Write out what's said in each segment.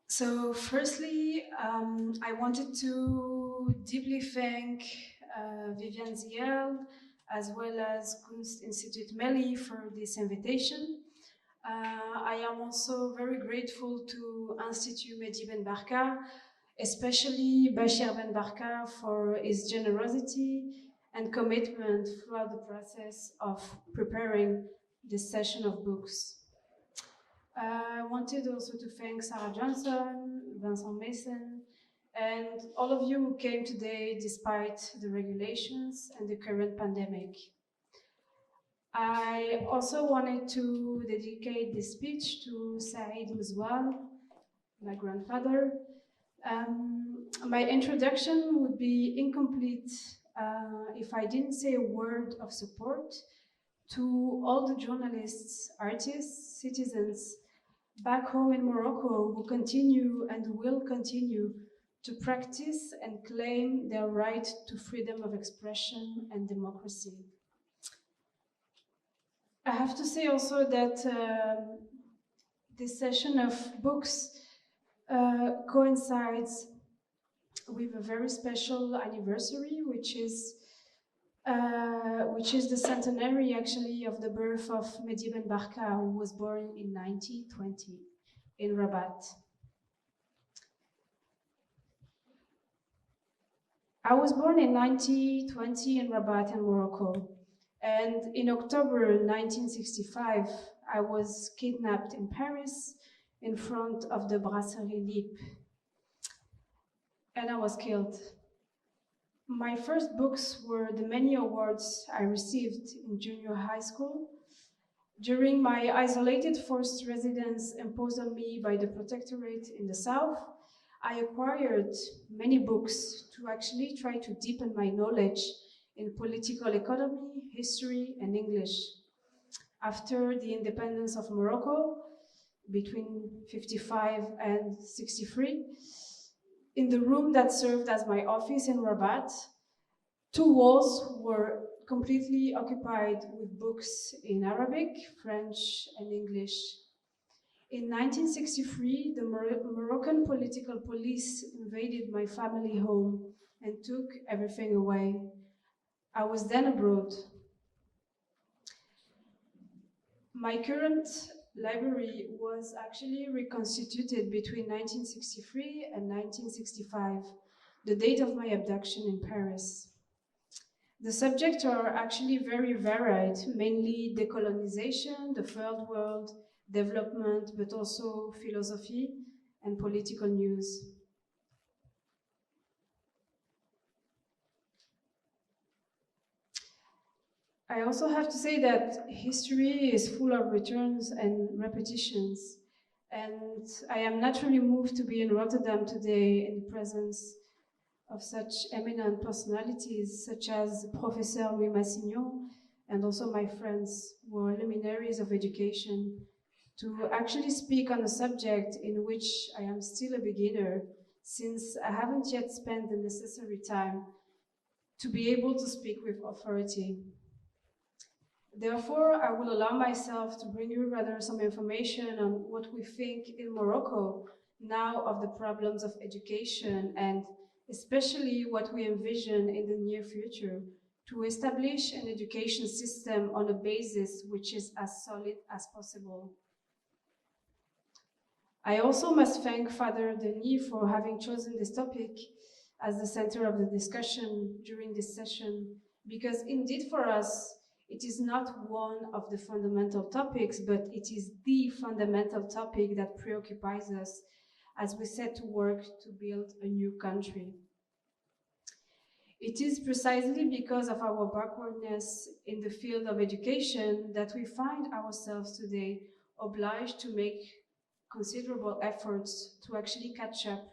So firstly, I wanted to deeply thank Viviane Ziel, as well as Institut Mehdi for this invitation. I am also very grateful to Institut Mehdi BEN BARKA, especially Bachir Ben Barka for his generosity and commitment throughout the process of preparing this session of books. I wanted also to thank Sarah Johnson, Vincent Mason, and all of you who came today despite the regulations and the current pandemic. I also wanted to dedicate this speech to Saïd Mzoual, my grandfather. My introduction would be incomplete if I didn't say a word of support to all the journalists, artists, citizens back home in Morocco who continue and will continue to practice and claim their right to freedom of expression and democracy. I have to say also that this session of books coincides with a very special anniversary, which is the centenary, actually, of the birth of Mehdi Ben Barka, who was born in 1920 in Rabat. I was born in 1920 in Rabat in Morocco, and in October 1965, I was kidnapped in Paris in front of the Brasserie Lippe, and I was killed. My first books were the many awards I received in junior high school. During my isolated forced residence imposed on me by the Protectorate in the South, I acquired many books to actually try to deepen my knowledge in political economy, history, and English. After the independence of Morocco, between 55 and 63, in the room that served as my office in Rabat, two walls were completely occupied with books in Arabic, French, and English. In 1963, the Moroccan political police invaded my family home and took everything away. I was then abroad. My current library was actually reconstituted between 1963 and 1965, the date of my abduction in Paris. The subjects are actually very varied, mainly decolonization, the third world, development, but also philosophy and political news. I also have to say that history is full of returns and repetitions, and I am naturally moved to be in Rotterdam today in the presence of such eminent personalities such as Professor Louis Massignon and also my friends who are luminaries of education, to actually speak on a subject in which I am still a beginner, since I haven't yet spent the necessary time to be able to speak with authority. Therefore, I will allow myself to bring you rather some information on what we think in Morocco now of the problems of education, and especially what we envision in the near future to establish an education system on a basis which is as solid as possible. I also must thank Father Denis for having chosen this topic as the center of the discussion during this session, because indeed for us, it is not one of the fundamental topics, but it is the fundamental topic that preoccupies us as we set to work to build a new country. It is precisely because of our backwardness in the field of education that we find ourselves today obliged to make considerable efforts to actually catch up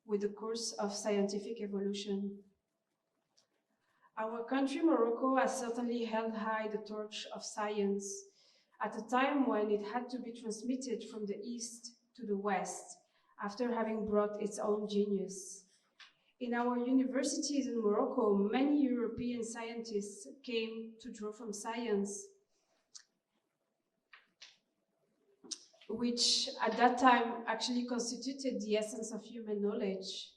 with the course of scientific evolution. Our country, Morocco, has certainly held high the torch of science at a time when it had to be transmitted from the east to the west after having brought its own genius. In our universities in Morocco, many European scientists came to draw from science. which at that time actually constituted the essence of human knowledge.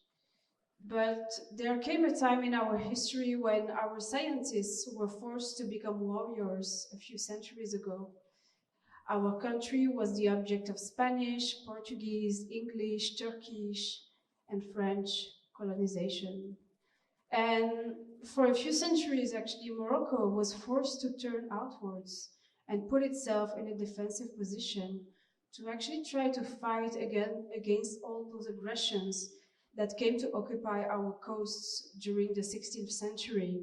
But there came a time in our history when our scientists were forced to become warriors a few centuries ago. Our country was the object of Spanish, Portuguese, English, Turkish, and French colonization. And for a few centuries, actually, Morocco was forced to turn outwards and put itself in a defensive position to actually try to fight again against all those aggressions that came to occupy our coasts during the 16th century.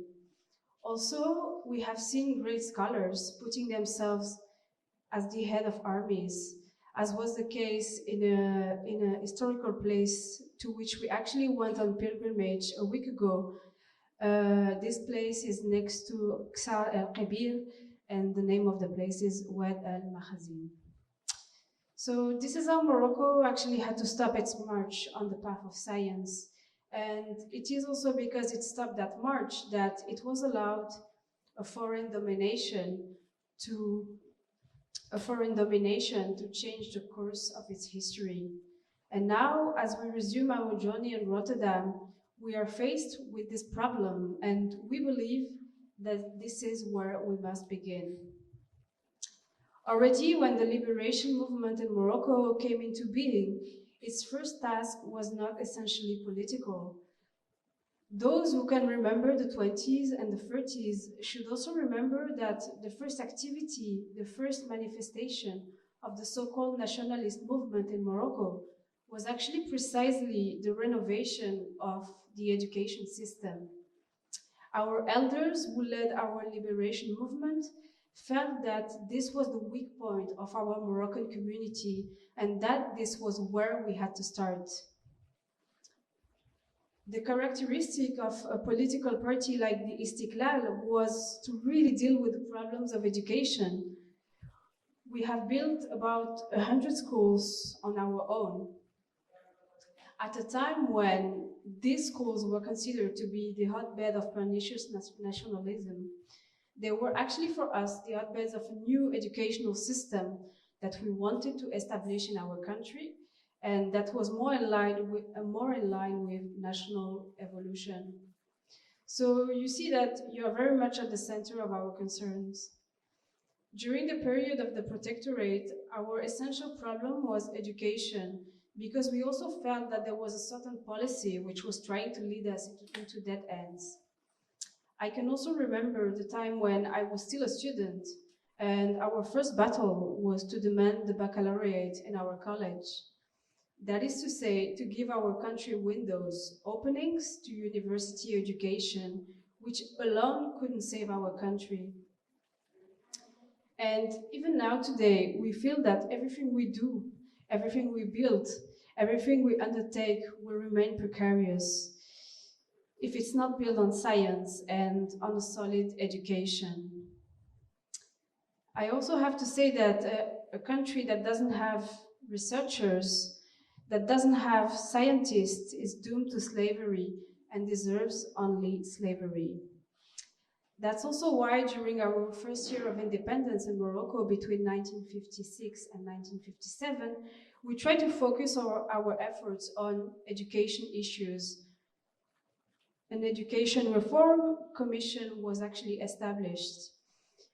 Also, we have seen great scholars putting themselves as the head of armies, as was the case in a historical place to which we actually went on pilgrimage a week ago. This place is next to Ksar el-Kabir, and the name of the place is Wad al-Makhazin. So this is how Morocco actually had to stop its march on the path of science. And it is also because it stopped that march that it was allowed a foreign domination to change the course of its history. And now, as we resume our journey in Rotterdam, we are faced with this problem, and we believe that this is where we must begin. Already, when the liberation movement in Morocco came into being, its first task was not essentially political. Those who can remember the 20s and the 30s should also remember that the first activity, the first manifestation of the so-called nationalist movement in Morocco was actually precisely the renovation of the education system. Our elders who led our liberation movement felt that this was the weak point of our Moroccan community and that this was where we had to start. The characteristic of a political party like the Istiklal was to really deal with the problems of education. We have built about 100 schools on our own. At a time when these schools were considered to be the hotbed of pernicious nationalism, they were actually for us the hotbeds of a new educational system that we wanted to establish in our country, and that was more in line with national evolution. So you see that you are very much at the center of our concerns. During the period of the protectorate, our essential problem was education, because we also felt that there was a certain policy which was trying to lead us into dead ends. I can also remember the time when I was still a student, and our first battle was to demand the baccalaureate in our college. That is to say, to give our country windows, openings to university education, which alone couldn't save our country. And even now today, we feel that everything we do, everything we build, everything we undertake will remain precarious if it's not built on science and on a solid education. I also have to say that a country that doesn't have researchers, that doesn't have scientists, is doomed to slavery and deserves only slavery. That's also why during our first year of independence in Morocco between 1956 and 1957, we tried to focus our efforts on education issues. An education reform commission was actually established.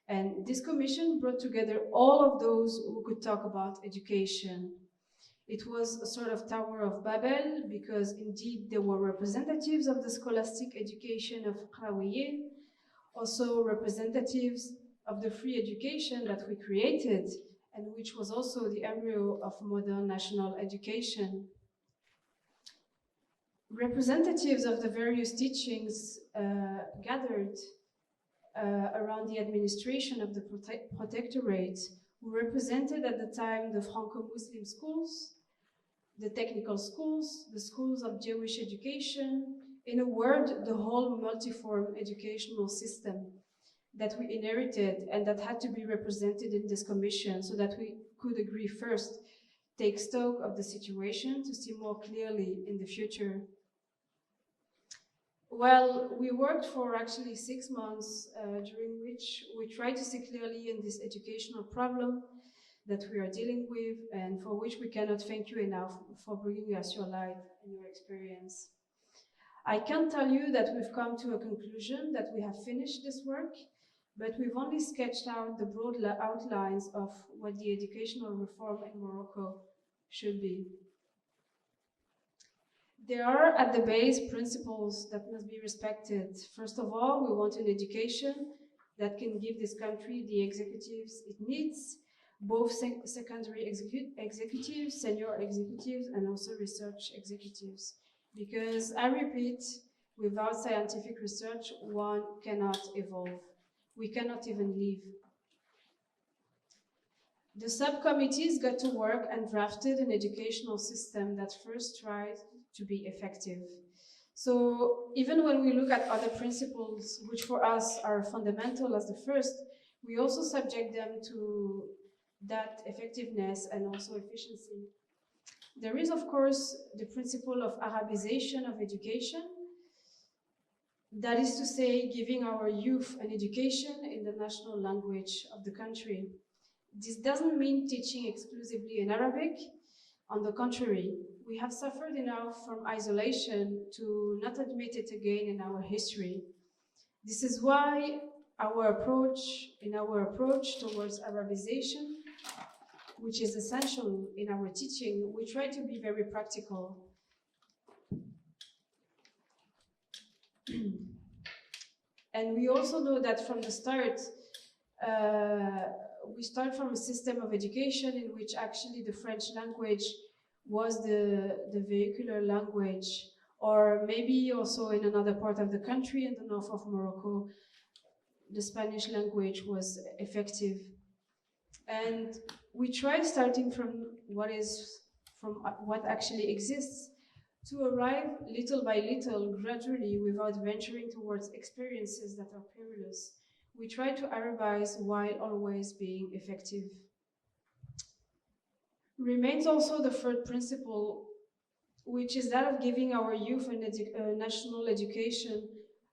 And this commission brought together all of those who could talk about education. It was a sort of Tower of Babel, because indeed there were representatives of the scholastic education of Qrawiyyin, also representatives of the free education that we created, and which was also the embryo of modern national education. Representatives of the various teachings gathered around the administration of the protectorate, who represented at the time the Franco-Muslim schools, the technical schools, the schools of Jewish education, in a word, the whole multiform educational system that we inherited and that had to be represented in this commission so that we could agree first, take stock of the situation to see more clearly in the future. Well, we worked for actually 6 months, during which we tried to see clearly in this educational problem, that we are dealing with, and for which we cannot thank you enough for bringing us your light and your experience. I can't tell you that we've come to a conclusion, that we have finished this work, but we've only sketched out the broad outlines of what the educational reform in Morocco should be. There are at the base principles that must be respected. First of all, we want an education that can give this country the executives it needs, both secondary executives, senior executives, and also research executives. Because I repeat, without scientific research, one cannot evolve. We cannot even live. The subcommittees got to work and drafted an educational system that first tried to be effective. So even when we look at other principles, which for us are fundamental as the first, we also subject them to that effectiveness and also efficiency. There is, of course, the principle of Arabization of education. That is to say, giving our youth an education in the national language of the country. This doesn't mean teaching exclusively in Arabic. On the contrary, we have suffered enough from isolation to not admit it again in our history. This is why in our approach towards Arabization, which is essential in our teaching, we try to be very practical. And we also know that from the start, we start from a system of education in which actually the French language was the vehicular language, or maybe also in another part of the country, in the north of Morocco, the Spanish language was effective. And we try starting from what actually exists to arrive little by little, gradually, without venturing towards experiences that are perilous. We try to Arabize while always being effective. Remains also the third principle, which is that of giving our youth a national education,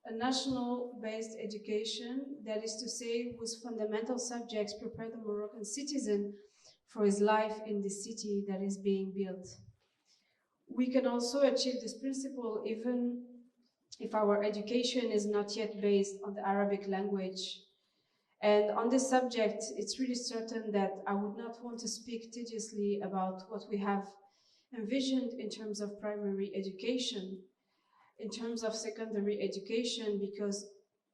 a national-based education, that is to say, whose fundamental subjects prepare the Moroccan citizen for his life in the city that is being built. We can also achieve this principle even if our education is not yet based on the Arabic language. And on this subject, it's really certain that I would not want to speak tediously about what we have envisioned in terms of primary education, in terms of secondary education, because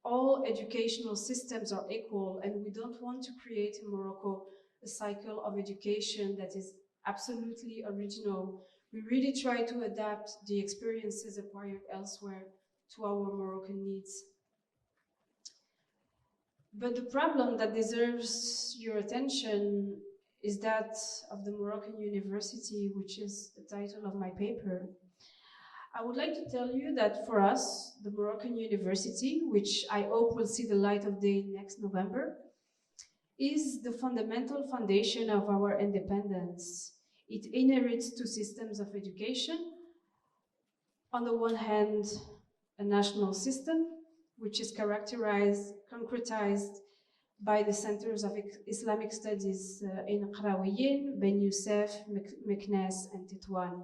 all educational systems are equal, and we don't want to create in Morocco a cycle of education that is absolutely original. We really try to adapt the experiences acquired elsewhere to our Moroccan needs. But the problem that deserves your attention is that of the Moroccan University, which is the title of my paper. I would like to tell you that for us, the Moroccan University, which I hope will see the light of day next November, is the fundamental foundation of our independence. It inherits two systems of education. On the one hand, a national system, which is concretized by the centers of Islamic studies in Qarawiyyin, Ben Youssef, Meknes, and Tétouan.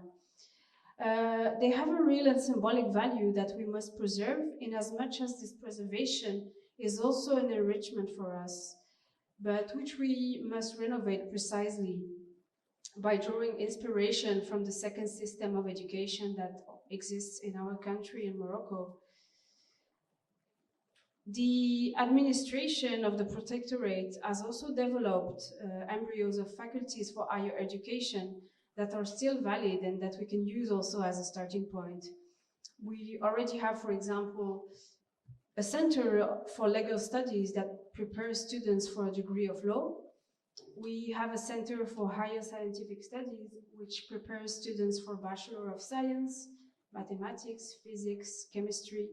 They have a real and symbolic value that we must preserve, in as much as this preservation is also an enrichment for us, but which we must renovate precisely by drawing inspiration from the second system of education that exists in our country, in Morocco. The administration of the protectorate has also developed embryos of faculties for higher education that are still valid and that we can use also as a starting point. We already have, for example, a center for legal studies that prepares students for a degree of law. We have a center for higher scientific studies, which prepares students for Bachelor of Science, mathematics, physics, chemistry,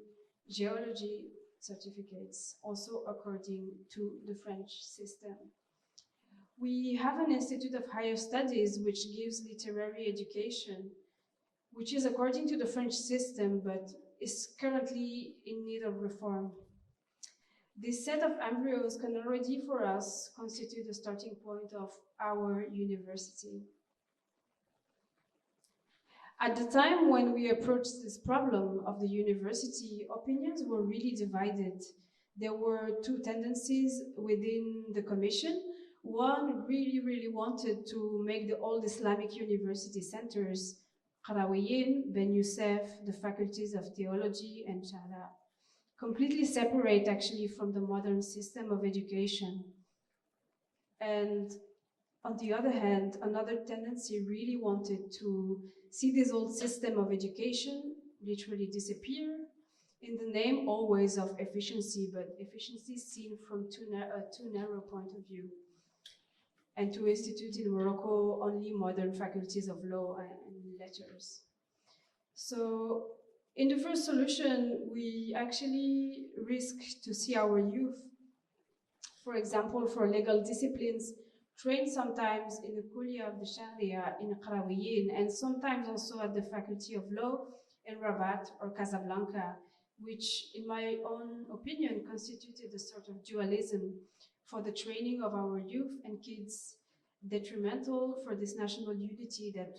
geology certificates, also according to the French system. We have an Institute of Higher Studies, which gives literary education, which is according to the French system, but is currently in need of reform. This set of embryos can already for us constitute the starting point of our university. At the time when we approached this problem of the university, opinions were really divided. There were two tendencies within the commission. One really wanted to make the old Islamic university centers, Qarawiyyin, Ben Youssef, the faculties of theology, and Shahada, completely separate actually from the modern system of education. And on the other hand, another tendency really wanted to see this old system of education literally disappear in the name always of efficiency, but efficiency seen from too narrow point of view, and to institute in Morocco only modern faculties of law and letters. So in the first solution, we actually risk to see our youth, for example, for legal disciplines, trained sometimes in the Kulia of the Sharia in Qarawiyyin, and sometimes also at the Faculty of Law in Rabat or Casablanca, which in my own opinion constituted a sort of dualism for the training of our youth and kids, detrimental for this national unity that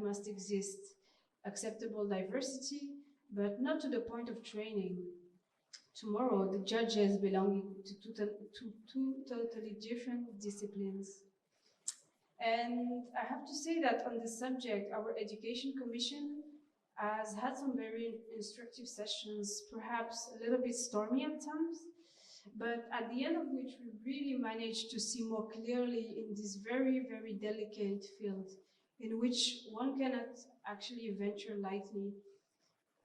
must exist, acceptable diversity, but not to the point of training. Tomorrow, the judges belonging to two totally different disciplines. And I have to say that on this subject, our Education Commission has had some very instructive sessions, perhaps a little bit stormy at times, but at the end of which we really managed to see more clearly in this very delicate field in which one cannot actually venture lightly,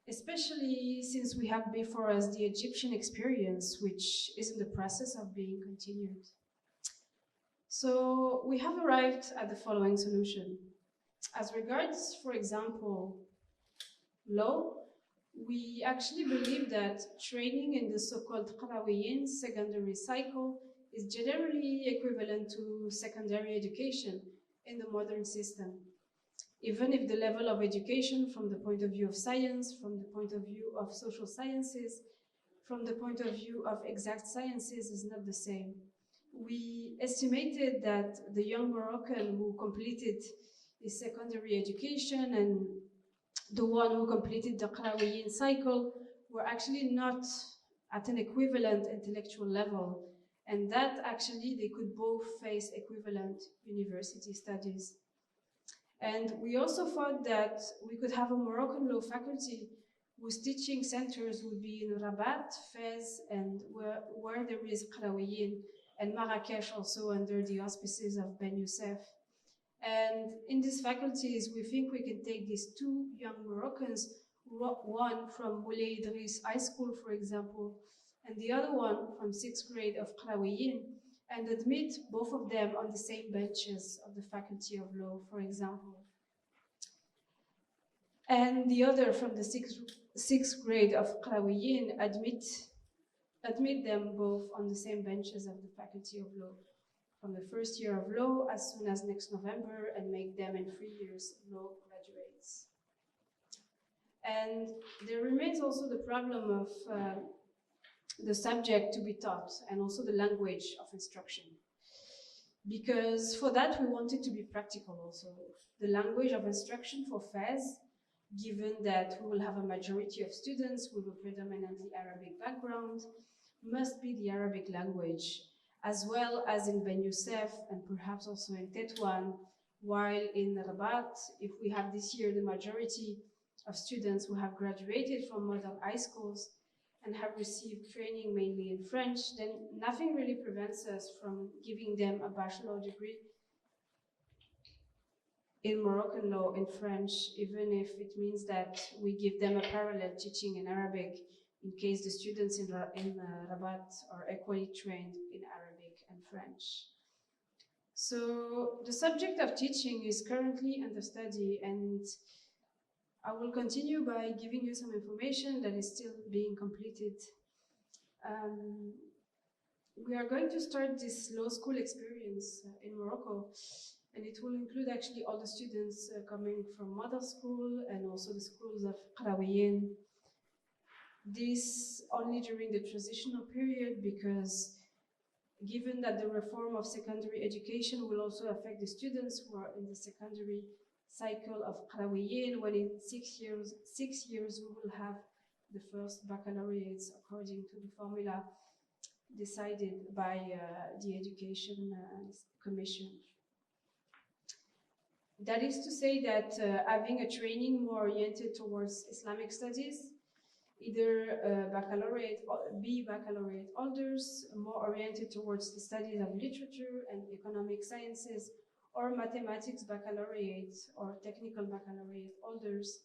especially since we have before us the Egyptian experience, which is in the process of being continued. So we have arrived at the following solution. As regards, for example, law, we actually believe that training in the so-called Qarawiyyin secondary cycle is generally equivalent to secondary education in the modern system. Even if the level of education from the point of view of science, from the point of view of social sciences, from the point of view of exact sciences is not the same. We estimated that the young Moroccan who completed his secondary education and the one who completed the Qarawiyyin cycle were actually not at an equivalent intellectual level, and that actually they could both face equivalent university studies. And we also thought that we could have a Moroccan law faculty whose teaching centers would be in Rabat, Fez, and where there is Qarawiyyin, and Marrakech also under the auspices of Ben Youssef. And in these faculties, we think we can take these two young Moroccans, one from Moulay Idriss High School, for example, and the other one from 6th grade of Qarawiyyin, and admit both of them on the same benches of the Faculty of Law, for example. And the other from the sixth grade of Qarawiyyin admit them both on the same benches of the Faculty of Law from the first year of law as soon as next November, and make them in 3 years law graduates. And there remains also the problem of the subject to be taught, and also the language of instruction. Because for that, we wanted to be practical also. The language of instruction for Fez, given that we will have a majority of students with a predominantly Arabic background, must be the Arabic language, as well as in Ben Youssef and perhaps also in Tétouan, while in Rabat, if we have this year the majority of students who have graduated from modern high schools and have received training mainly in French, then nothing really prevents us from giving them a bachelor degree in Moroccan law in French, even if it means that we give them a parallel teaching in Arabic in case the students in Rabat are equally trained in Arabic and French. So the subject of teaching is currently under study, and I will continue by giving you some information that is still being completed. We are going to start this law school experience in Morocco, and it will include actually all the students coming from model school and also the schools of Qarawiyyin. This only during the transitional period, because given that the reform of secondary education will also affect the students who are in the secondary cycle of Qarawiyin, when in 6 years we will have the first baccalaureates according to the formula decided by the Education Commission. That is to say that having a training more oriented towards Islamic studies, either baccalaureate or baccalaureate holders, more oriented towards the studies of literature and economic sciences, or mathematics baccalaureate or technical baccalaureate holders,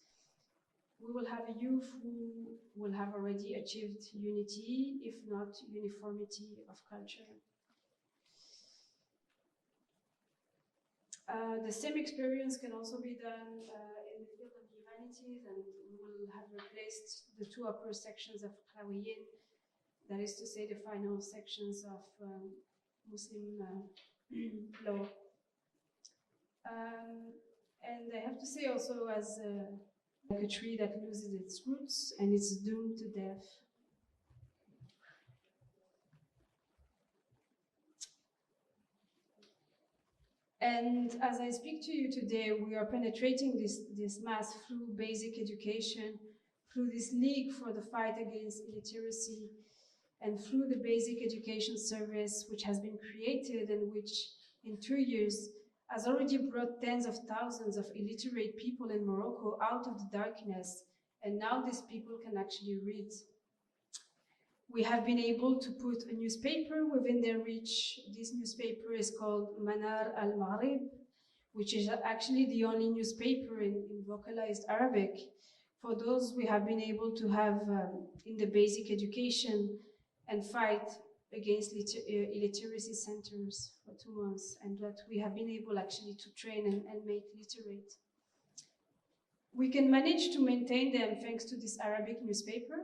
we will have a youth who will have already achieved unity, if not uniformity of culture. The same experience can also be done in the field of humanities, and we will have replaced the two upper sections of Qarawiyin, that is to say the final sections of Muslim law. And I have to say also, as like a tree that loses its roots and it's doomed to death. And as I speak to you today, we are penetrating this mass through basic education, through this league for the fight against illiteracy, and through the basic education service which has been created and which in 2 years has already brought tens of thousands of illiterate people in Morocco out of the darkness, and now these people can actually read. We have been able to put a newspaper within their reach. This newspaper is called Manar al-Maghrib, which is actually the only newspaper in vocalized Arabic. For those we have been able to have in the basic education and fight against illiteracy centers for 2 months, and that we have been able actually to train and make literate. We can manage to maintain them thanks to this Arabic newspaper,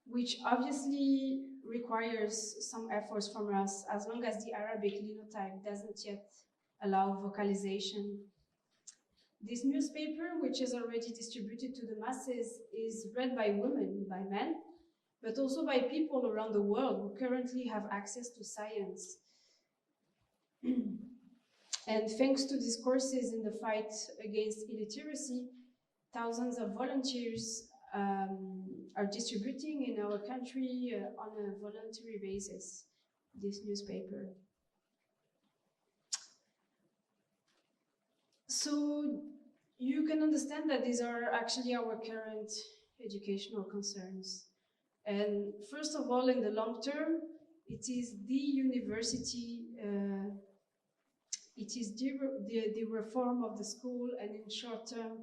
which obviously requires some efforts from us, as long as the Arabic linotype doesn't yet allow vocalization. This newspaper, which is already distributed to the masses, is read by women, by men, but also by people around the world who currently have access to science. And thanks to these courses in the fight against illiteracy, thousands of volunteers are distributing in our country on a voluntary basis this newspaper. So you can understand that these are actually our current educational concerns. And first of all, in the long term, it is the university, it is the reform of the school, and in short term,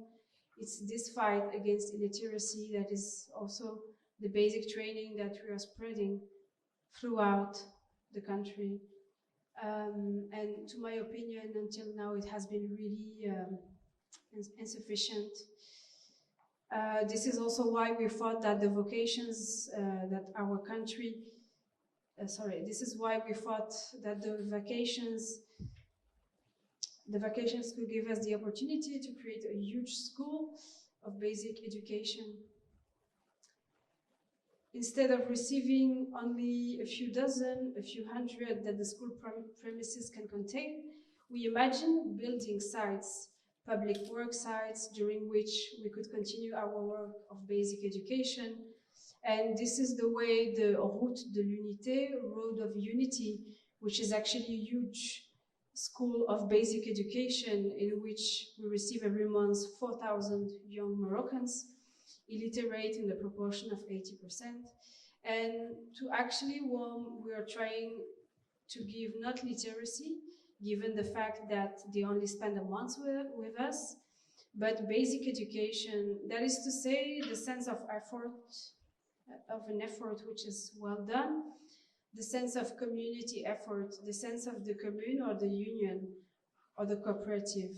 it's this fight against illiteracy that is also the basic training that we are spreading throughout the country. And to my opinion, until now, it has been really insufficient. This is also why we thought that the vocations that our country, this is why we thought that the vacations could give us the opportunity to create a huge school of basic education. Instead of receiving only a few dozen, a few hundred that the school premises can contain, we imagine building sites, public work sites, during which we could continue our work of basic education. And this is the way the Route de l'Unité, Road of Unity, which is actually a huge school of basic education in which we receive every month 4,000 young Moroccans, illiterate in the proportion of 80%. And to actually, we are trying to give not literacy, given the fact that they only spend a month with us, but basic education, that is to say, the sense of effort, of an effort which is well done, the sense of community effort, the sense of the commune or the union or the cooperative,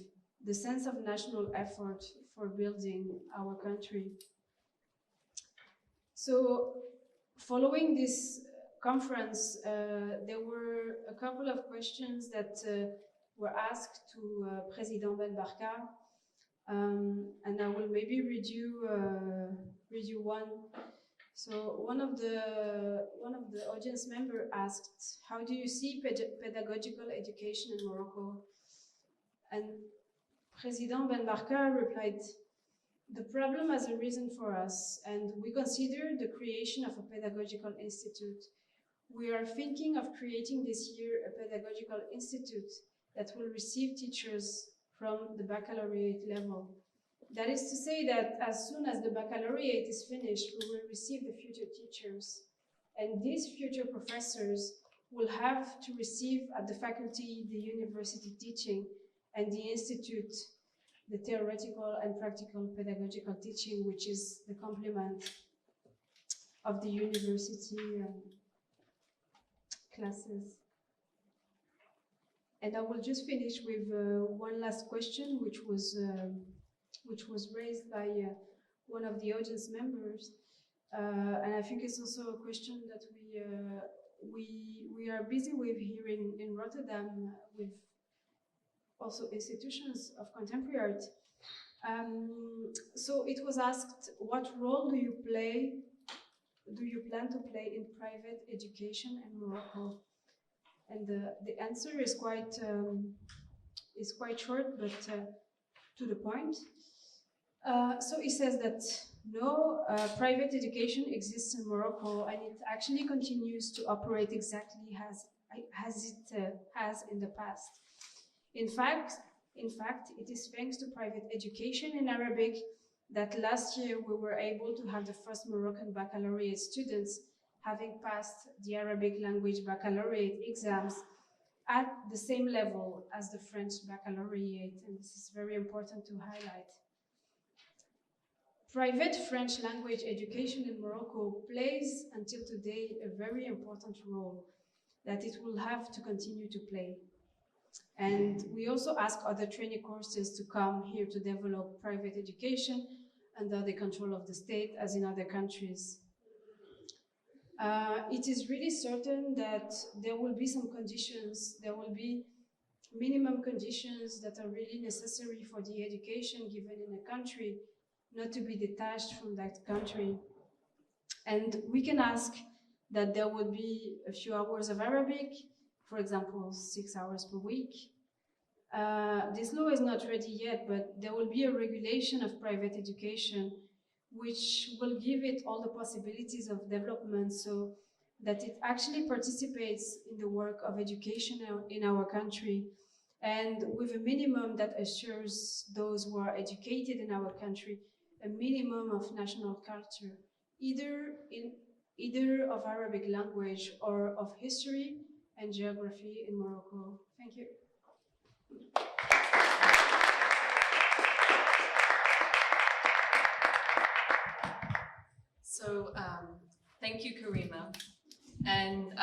the sense of national effort for building our country. So following this conference, there were a couple of questions that were asked to President Ben Barka, and I will maybe read read you one. So one of the audience member asked, "How do you see pedagogical education in Morocco?" And President Ben Barka replied, "The problem has arisen for us, and we consider the creation of a pedagogical institute. We are thinking of creating this year a pedagogical institute that will receive teachers from the baccalaureate level. That is to say that as soon as the baccalaureate is finished, we will receive the future teachers. And these future professors will have to receive at the faculty the university teaching and the institute the theoretical and practical pedagogical teaching, which is the complement of the university classes." And I will just finish with one last question, which was raised by one of the audience members, and I think it's also a question that we are busy with here in Rotterdam, with also institutions of contemporary art. So it was asked, what role do you plan to play in private education in Morocco? And the answer is quite short, but to the point. So he says that no, private education exists in Morocco, and it actually continues to operate exactly as it has in the past. In fact, it is thanks to private education in Arabic that last year we were able to have the first Moroccan baccalaureate students having passed the Arabic language baccalaureate exams at the same level as the French baccalaureate, and this is very important to highlight. Private French language education in Morocco plays until today a very important role that it will have to continue to play. And we also ask other training courses to come here to develop private education under the control of the state, as in other countries. It is really certain that there will be some conditions, there will be minimum conditions that are really necessary for the education given in a country, not to be detached from that country. And we can ask that there would be a few hours of Arabic, for example, 6 hours per week. This law is not ready yet, but there will be a regulation of private education which will give it all the possibilities of development so that it actually participates in the work of education in our country, and with a minimum that assures those who are educated in our country a minimum of national culture, either of Arabic language or of history and geography in Morocco. Thank you. So thank you, Karima. And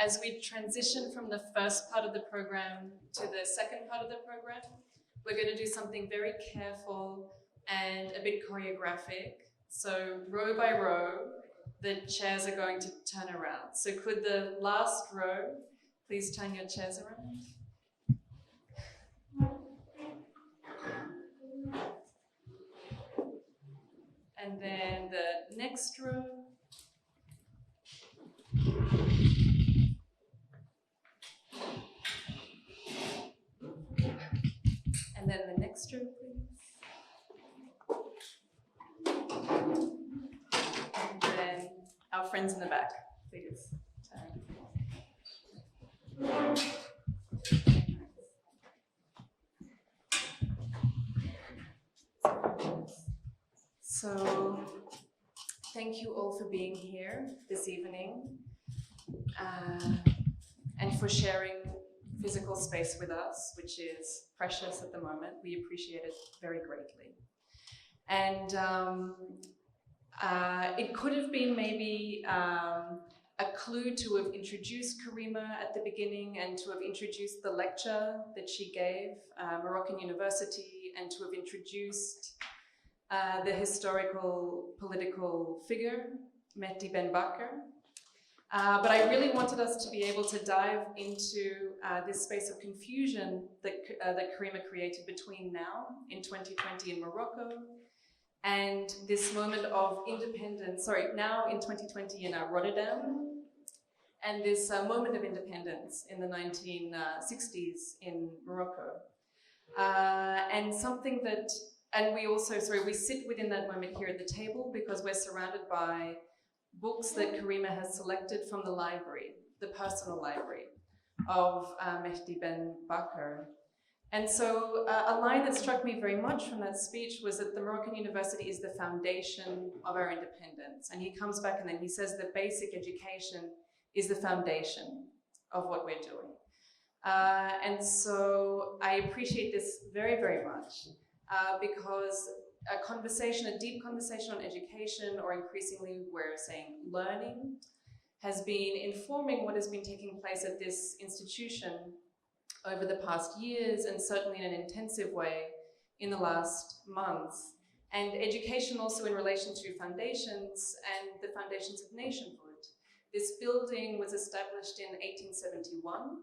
as we transition from the first part of the program to the second part of the program, we're going to do something very careful and a bit choreographic. So row by row, the chairs are going to turn around. So could the last row please turn your chairs around? And then the next row. And then the next row, please. And then our friends in the back, please. So, thank you all for being here this evening and for sharing physical space with us, which is precious at the moment. We appreciate it very greatly. And it could have been maybe a clue to have introduced Karima at the beginning and to have introduced the lecture that she gave, Moroccan University, and to have introduced the historical political figure, Mehdi Ben Barker. But I really wanted us to be able to dive into this space of confusion that Karima created between now, in 2020 in Morocco, and this moment of independence, now in 2020 in Rotterdam, and this moment of independence in the 1960s in Morocco. And something that, and we also, we sit within that moment here at the table because we're surrounded by books that Karima has selected from the library, the personal library of Mehdi Ben Barka. And so a line that struck me very much from that speech was that the Moroccan University is the foundation of our independence. And he comes back and then he says that basic education is the foundation of what we're doing. And so I appreciate this very, very much because a conversation, a deep conversation on education, or increasingly we're saying learning, has been informing what has been taking place at this institution over the past years, and certainly in an intensive way in the last months. And education also in relation to foundations and the foundations of nationhood. This building was established in 1871,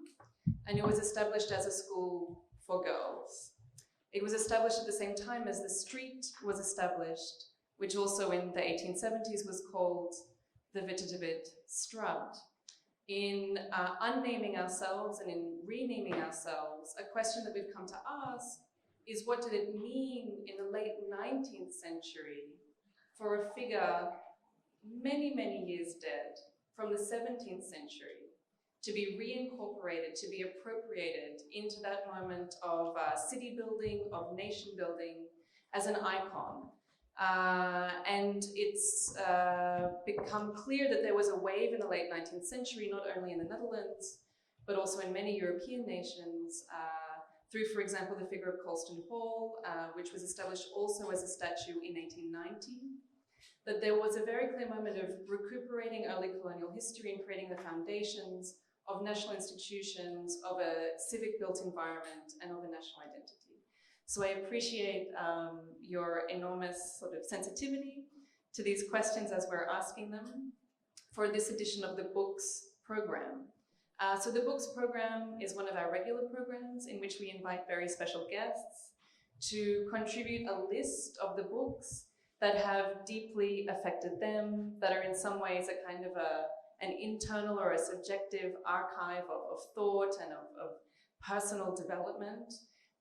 and it was established as a school for girls. It was established at the same time as the street was established, which also in the 1870s was called the Witte de Wit Straat. In unnaming ourselves and in renaming ourselves, a question that we've come to ask is, what did it mean in the late 19th century for a figure many, many years dead from the 17th century to be reincorporated, to be appropriated into that moment of city building, of nation building as an icon. And it's become clear that there was a wave in the late 19th century, not only in the Netherlands, but also in many European nations, through, for example, the figure of Colston Hall, which was established also as a statue in 1890, that there was a very clear moment of recuperating early colonial history and creating the foundations of national institutions, of a civic-built environment, and of a national identity. So I appreciate your enormous sort of sensitivity to these questions as we're asking them for this edition of the Books program. So the Books program is one of our regular programs in which we invite very special guests to contribute a list of the books that have deeply affected them, that are in some ways a kind of an internal or a subjective archive of thought and of personal development.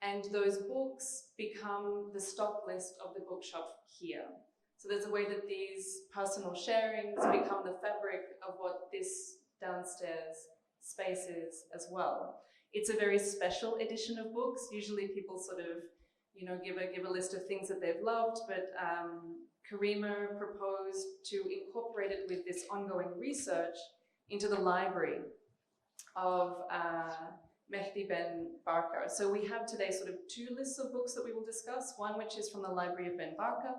And those books become the stock list of the bookshop here. So there's a way that these personal sharings become the fabric of what this downstairs space is as well. It's a very special edition of books. Usually people sort of, give a list of things that they've loved, but Karima proposed to incorporate it with this ongoing research into the library of Mehdi Ben Barka. So we have today sort of two lists of books that we will discuss, one which is from the Library of Ben Barka,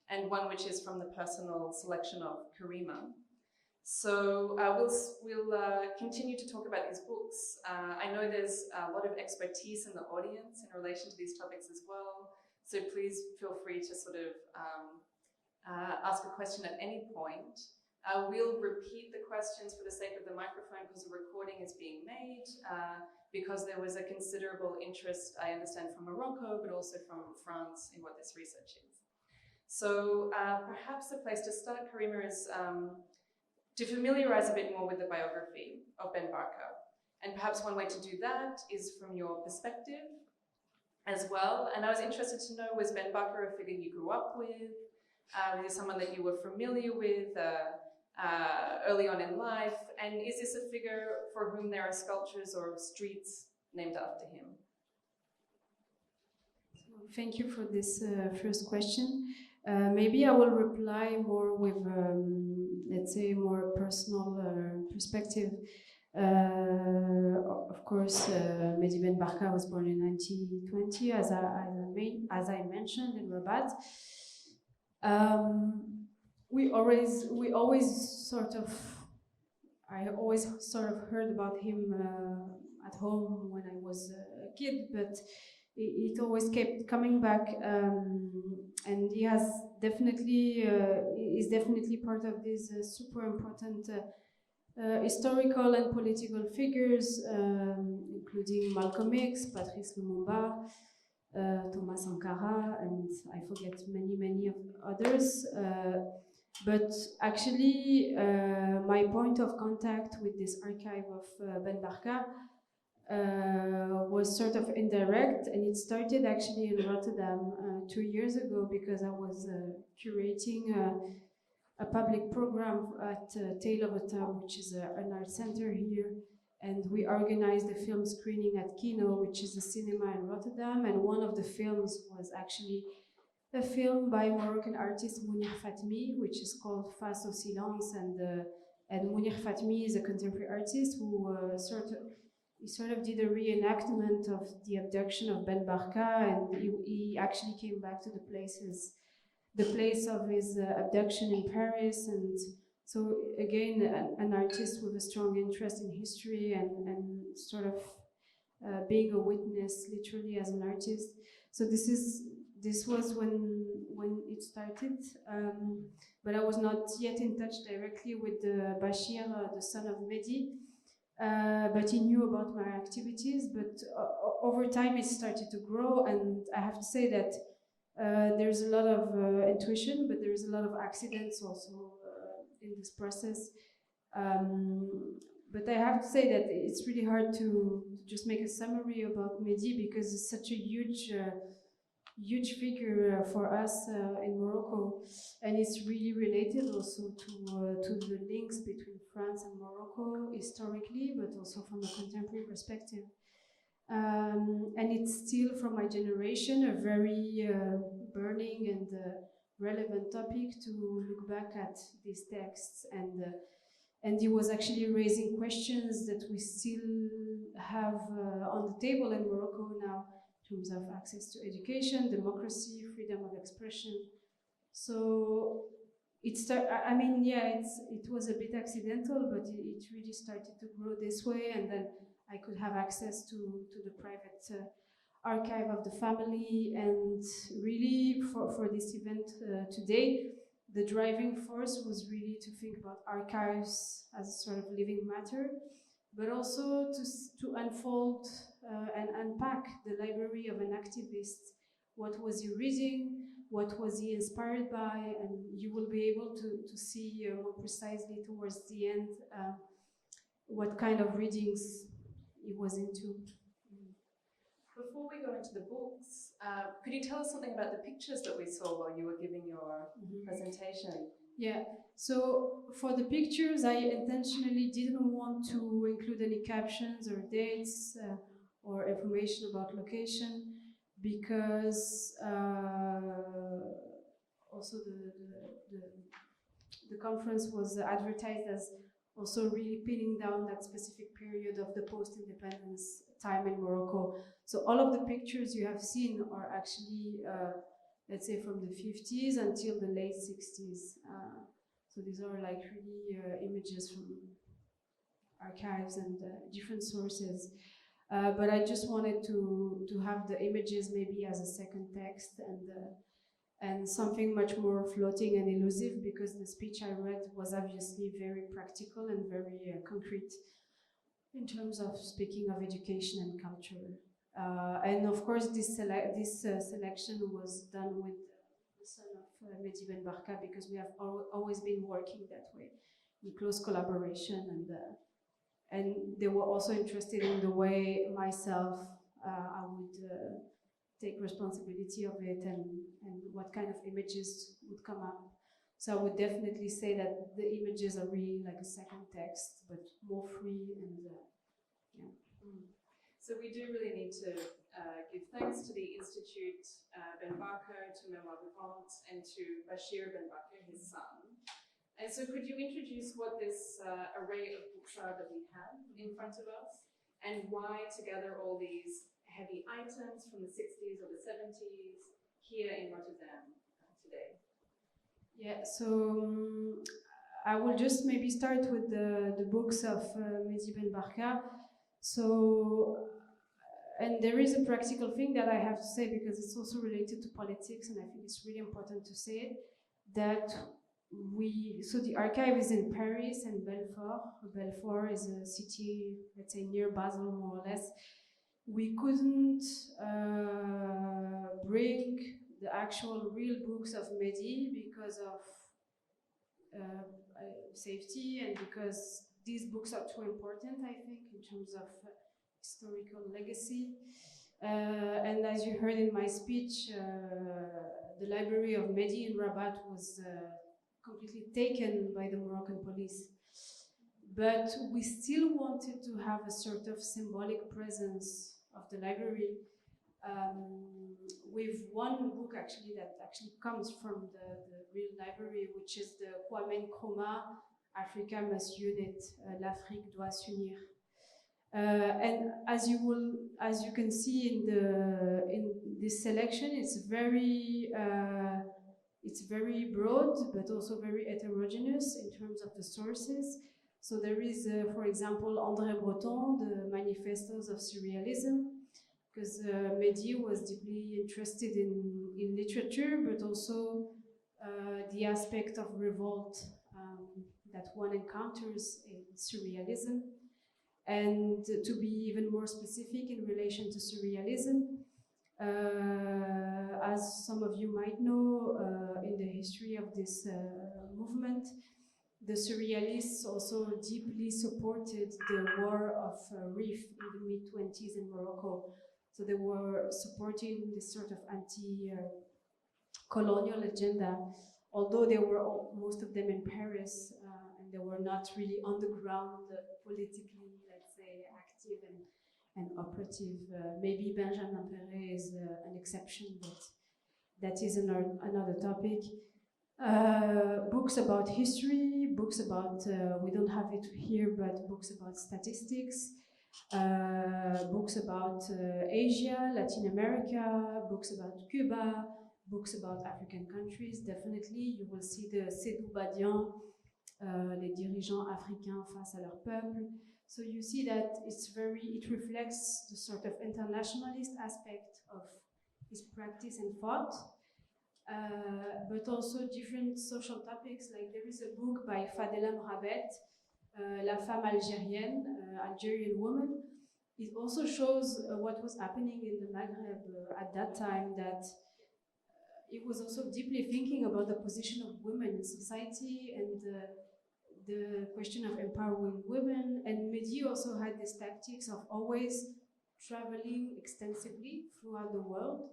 and one which is from the personal selection of Karima. So we'll continue to talk about these books. I know there's a lot of expertise in the audience in relation to these topics as well, so please feel free to sort of ask a question at any point. We'll repeat the questions for the sake of the microphone because the recording is being made, because there was a considerable interest, I understand, from Morocco, but also from France in what this research is. So perhaps the place to start, Karima, is to familiarize a bit more with the biography of Ben Barka. And perhaps one way to do that is from your perspective as well. And I was interested to know, was Ben Barka a figure you grew up with? Was it someone that you were familiar with early on in life? And is this a figure for whom there are sculptures or streets named after him? Thank you for this first question. Maybe I will reply more with, let's say, more personal perspective. Of course, Mehdi Ben Barka was born in 1920, as I mentioned, in Rabat. I always sort of heard about him at home when I was a kid, but it always kept coming back, and he has definitely is definitely part of these super important historical and political figures, including Malcolm X, Patrice Lumumba, Thomas Sankara, and I forget many of others. But actually, my point of contact with this archive of Ben Barka was sort of indirect, and it started actually in Rotterdam 2 years ago, because I was curating a public program at Tale of a Tub, which is an art center here, and we organized a film screening at Kino, which is a cinema in Rotterdam, and one of the films was actually a film by Moroccan artist Mounir Fatmi, which is called Face au Silence, and Mounir Fatmi is a contemporary artist who sort of did a reenactment of the abduction of Ben Barka, and he actually came back to the place of his abduction in Paris, and so again an artist with a strong interest in history and sort of being a witness literally as an artist. So this was when it started, but I was not yet in touch directly with Bachir, the son of Mehdi. But he knew about my activities, but over time it started to grow, and I have to say that there's a lot of intuition, but there's a lot of accidents also in this process. But I have to say that it's really hard to just make a summary about Mehdi, because it's such a huge figure for us in Morocco, and it's really related also to the links between France and Morocco historically, but also from a contemporary perspective. And it's still, from my generation, a very burning and relevant topic to look back at these texts, and he was actually raising questions that we still have on the table in Morocco now, in terms of access to education, democracy, freedom of expression. So it was a bit accidental, but it really started to grow this way, and then I could have access to the private archive of the family, and really for this event today, the driving force was really to think about archives as a sort of living matter, but also to unfold and unpack the library of an activist. What was he reading? What was he inspired by? And you will be able to see more precisely towards the end what kind of readings he was into. Before we go into the books, could you tell us something about the pictures that we saw while you were giving your presentation? Yeah, so for the pictures, I intentionally didn't want to include any captions or dates or information about location, because also the conference was advertised as also really pinning down that specific period of the post-independence time in Morocco. So all of the pictures you have seen are actually, let's say, from the 50s until the late 60s. So these are like really images from archives and different sources. But I just wanted to have the images maybe as a second text, and something much more floating and elusive, because the speech I read was obviously very practical and very concrete in terms of speaking of education and culture. And of course, this selection was done with the son of Mehdi Ben Barka, because we have always been working that way, in close collaboration, and they were also interested in the way myself I would take responsibility of it, and what kind of images would come up. So I would definitely say that the images are really like a second text, but more free, and yeah. So we do really need to give thanks to the Institut Ben Barker, to Mémoire Vivante, and to Bachir Ben Barka, his son. And so could you introduce what this array of books are that we have in front of us, and why to gather all these heavy items from the 60s or the 70s here in Rotterdam today? Yeah, so I will just maybe start with the books of Mehdi Ben Barka. So, and there is a practical thing that I have to say, because it's also related to politics, and I think it's really important to say it, that so the archive is in Paris and Belfort. Belfort is a city, let's say, near Basel, more or less. we couldn't bring the actual real books of Mehdi because of safety and because these books are too important, I think, in terms of historical legacy. And as you heard in my speech, the library of Mehdi in Rabat was completely taken by the Moroccan police. But we still wanted to have a sort of symbolic presence of the library with one book actually that actually comes from the real library, which is the Kwame Nkrumah, Africa Must Unite, l'Afrique doit s'unir. And as you can see in this selection, it's very broad, but also very heterogeneous in terms of the sources. So there is, for example, André Breton, the Manifestos of Surrealism, because Mehdi was deeply interested in literature, but also the aspect of revolt that one encounters in surrealism. And to be even more specific in relation to surrealism, as some of you might know, in the history of this movement, the surrealists also deeply supported the war of Rif in the mid-20s in Morocco. So they were supporting this sort of anti-colonial agenda, although they were most of them in Paris, and they were not really on the ground politically, let's say, active and operative. Maybe Benjamin Perret is an exception, but that is another topic. Books about history, books about, we don't have it here, but books about statistics, books about Asia, Latin America, books about Cuba, books about African countries. Definitely, you will see the Sédou Badian, les dirigeants africains face à leur peuple. So you see that it reflects the sort of internationalist aspect of his practice and thought. But also different social topics, like there is a book by Fadela Mrabet, La Femme Algérienne, Algerian Woman. It also shows what was happening in the Maghreb at that time, that it was also deeply thinking about the position of women in society and the question of empowering women. And Mehdi also had these tactics of always traveling extensively throughout the world,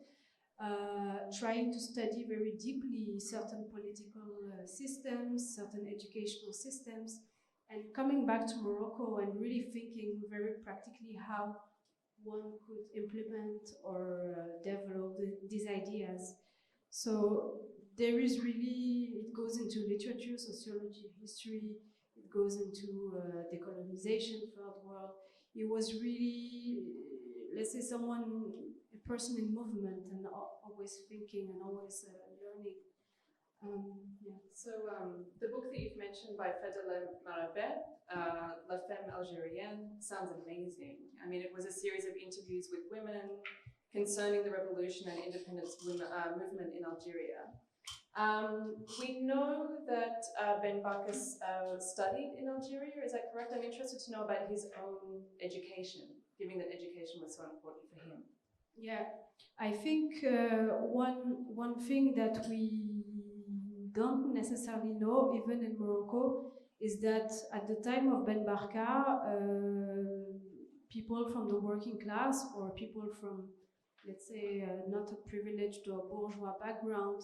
trying to study very deeply certain political systems, certain educational systems, and coming back to Morocco and really thinking very practically how one could implement or develop these ideas. So there is really, it goes into literature, sociology, history, it goes into decolonization throughout the world. It was really, let's say, a person in movement and always thinking and always learning. Yeah. So the book that you've mentioned by Fadela Mrabet, La Femme Algérienne, sounds amazing. I mean, it was a series of interviews with women concerning the revolution and independence movement in Algeria. We know that Ben Barka studied in Algeria, is that correct? I'm interested to know about his own education, given that education was so important for him. Yeah, I think one thing that we don't necessarily know, even in Morocco, is that at the time of Ben Barka, people from the working class or people from, let's say, not a privileged or bourgeois background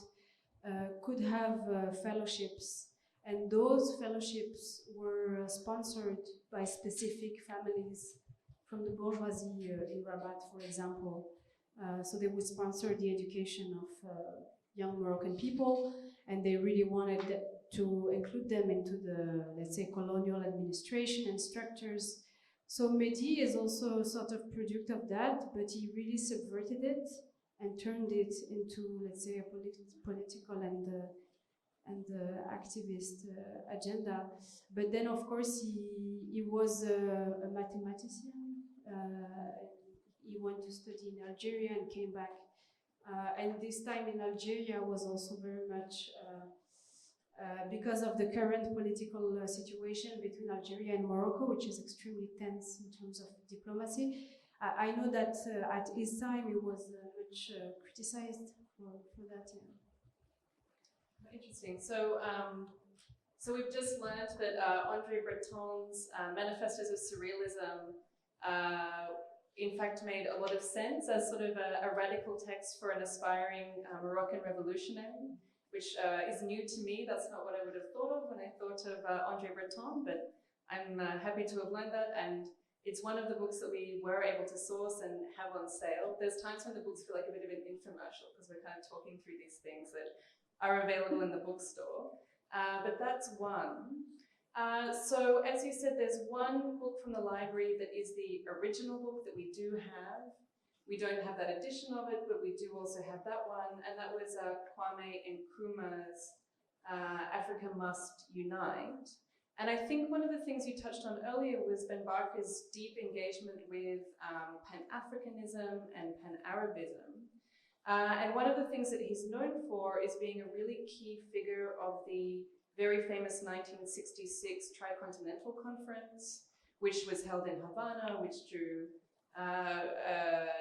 could have fellowships. And those fellowships were sponsored by specific families from the bourgeoisie in Rabat, for example. So they would sponsor the education of young Moroccan people, and they really wanted to include them into the, let's say, colonial administration and structures. So Mehdi is also a sort of product of that, but he really subverted it and turned it into, let's say, a political and activist agenda. But then, of course, he was a mathematician. He went to study in Algeria and came back. And this time in Algeria was also very much because of the current political situation between Algeria and Morocco, which is extremely tense in terms of diplomacy. I know that at his time he was much criticized for that. Yeah. Interesting. So, so we've just learned that Andre Breton's Manifestos of Surrealism in fact made a lot of sense as sort of a radical text for an aspiring Moroccan revolutionary, which is new to me. That's not what I would have thought of when I thought of Andre Breton, but I'm happy to have learned that, and it's one of the books that we were able to source and have on sale. There's times when the books feel like a bit of an infomercial because we're kind of talking through these things that are available in the bookstore, but that's one. So as you said, there's one book from the library that is the original book that we do have. We don't have that edition of it, but we do also have that one, and that was Kwame Nkrumah's Africa Must Unite. And I think one of the things you touched on earlier was Ben Barka's deep engagement with pan-Africanism and pan-Arabism. And one of the things that he's known for is being a really key figure of the very famous 1966 Tricontinental Conference, which was held in Havana, which drew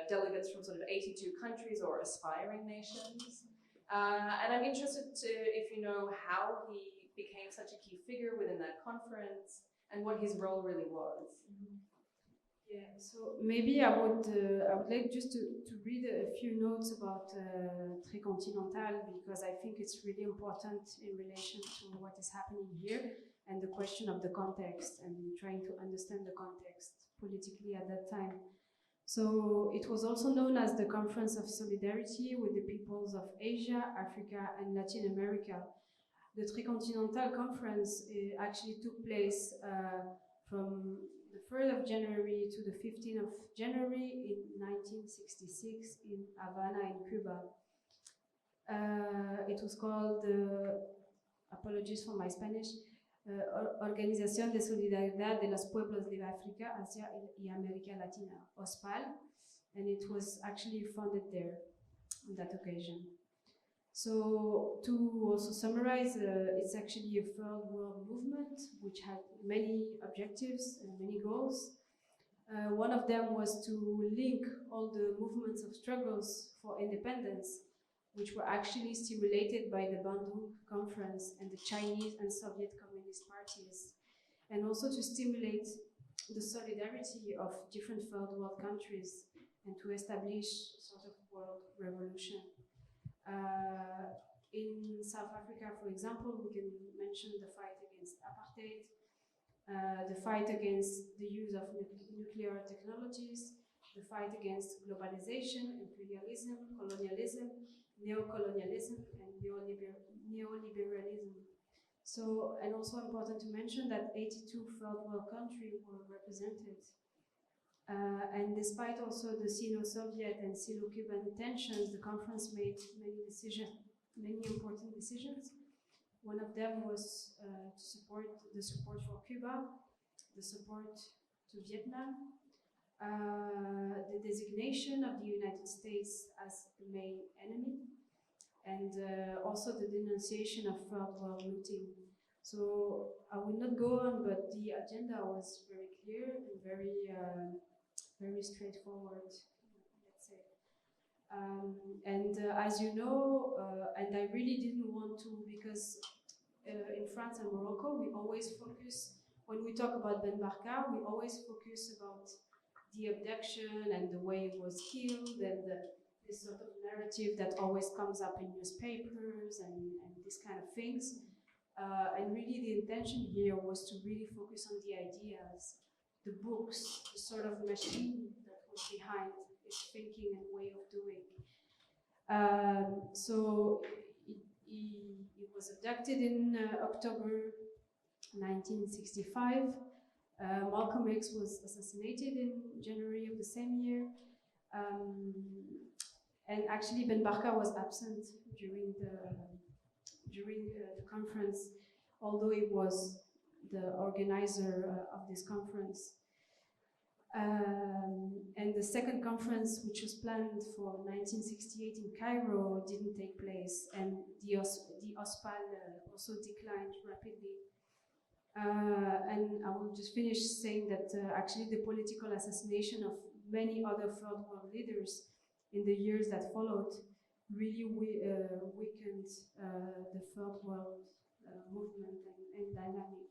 delegates from sort of 82 countries or aspiring nations. And I'm interested if you know how he became such a key figure within that conference and what his role really was. Mm-hmm. Yeah, so maybe I would like just to read a few notes about Tricontinental, because I think it's really important in relation to what is happening here and the question of the context and trying to understand the context politically at that time. So it was also known as the Conference of Solidarity with the peoples of Asia, Africa, and Latin America. The Tricontinental Conference actually took place from the 3rd of January to the 15th of January in 1966 in Havana in Cuba. It was called, apologies for my Spanish, Organización de Solidaridad de los Pueblos de África, Asia y América Latina, OSPAL, and it was actually founded there on that occasion. So to also summarize, it's actually a third world movement which had many objectives and many goals. One of them was to link all the movements of struggles for independence, which were actually stimulated by the Bandung Conference and the Chinese and Soviet Communist parties, and also to stimulate the solidarity of different third world countries and to establish a sort of world revolution. In South Africa, for example, we can mention the fight against apartheid, the fight against the use of nuclear technologies, the fight against globalization, imperialism, colonialism, neocolonialism, and neoliberalism. So, and also important to mention that 82 third world countries were represented. And despite also the Sino-Soviet and Sino-Cuban tensions, the conference made many important decisions. One of them was to support for Cuba, the support to Vietnam, the designation of the United States as the main enemy, and also the denunciation of third world looting. So I will not go on, but the agenda was very clear and very straightforward, let's say. And as you know, and I really didn't want to, because in France and Morocco, we always focus, when we talk about Ben Barka, we always focus about the abduction and the way he was killed, and this sort of narrative that always comes up in newspapers and these kind of things. And really the intention here was to really focus on the ideas, the books, the sort of machine that was behind his thinking and way of doing. So he was abducted in October 1965. Malcolm X was assassinated in January of the same year. And actually Ben Barka was absent during the conference, although he was the organizer of this conference. And the second conference, which was planned for 1968 in Cairo, didn't take place, and the OSPAL also declined rapidly. And I will just finish saying that actually the political assassination of many other third world leaders in the years that followed really weakened the third world movement and dynamic.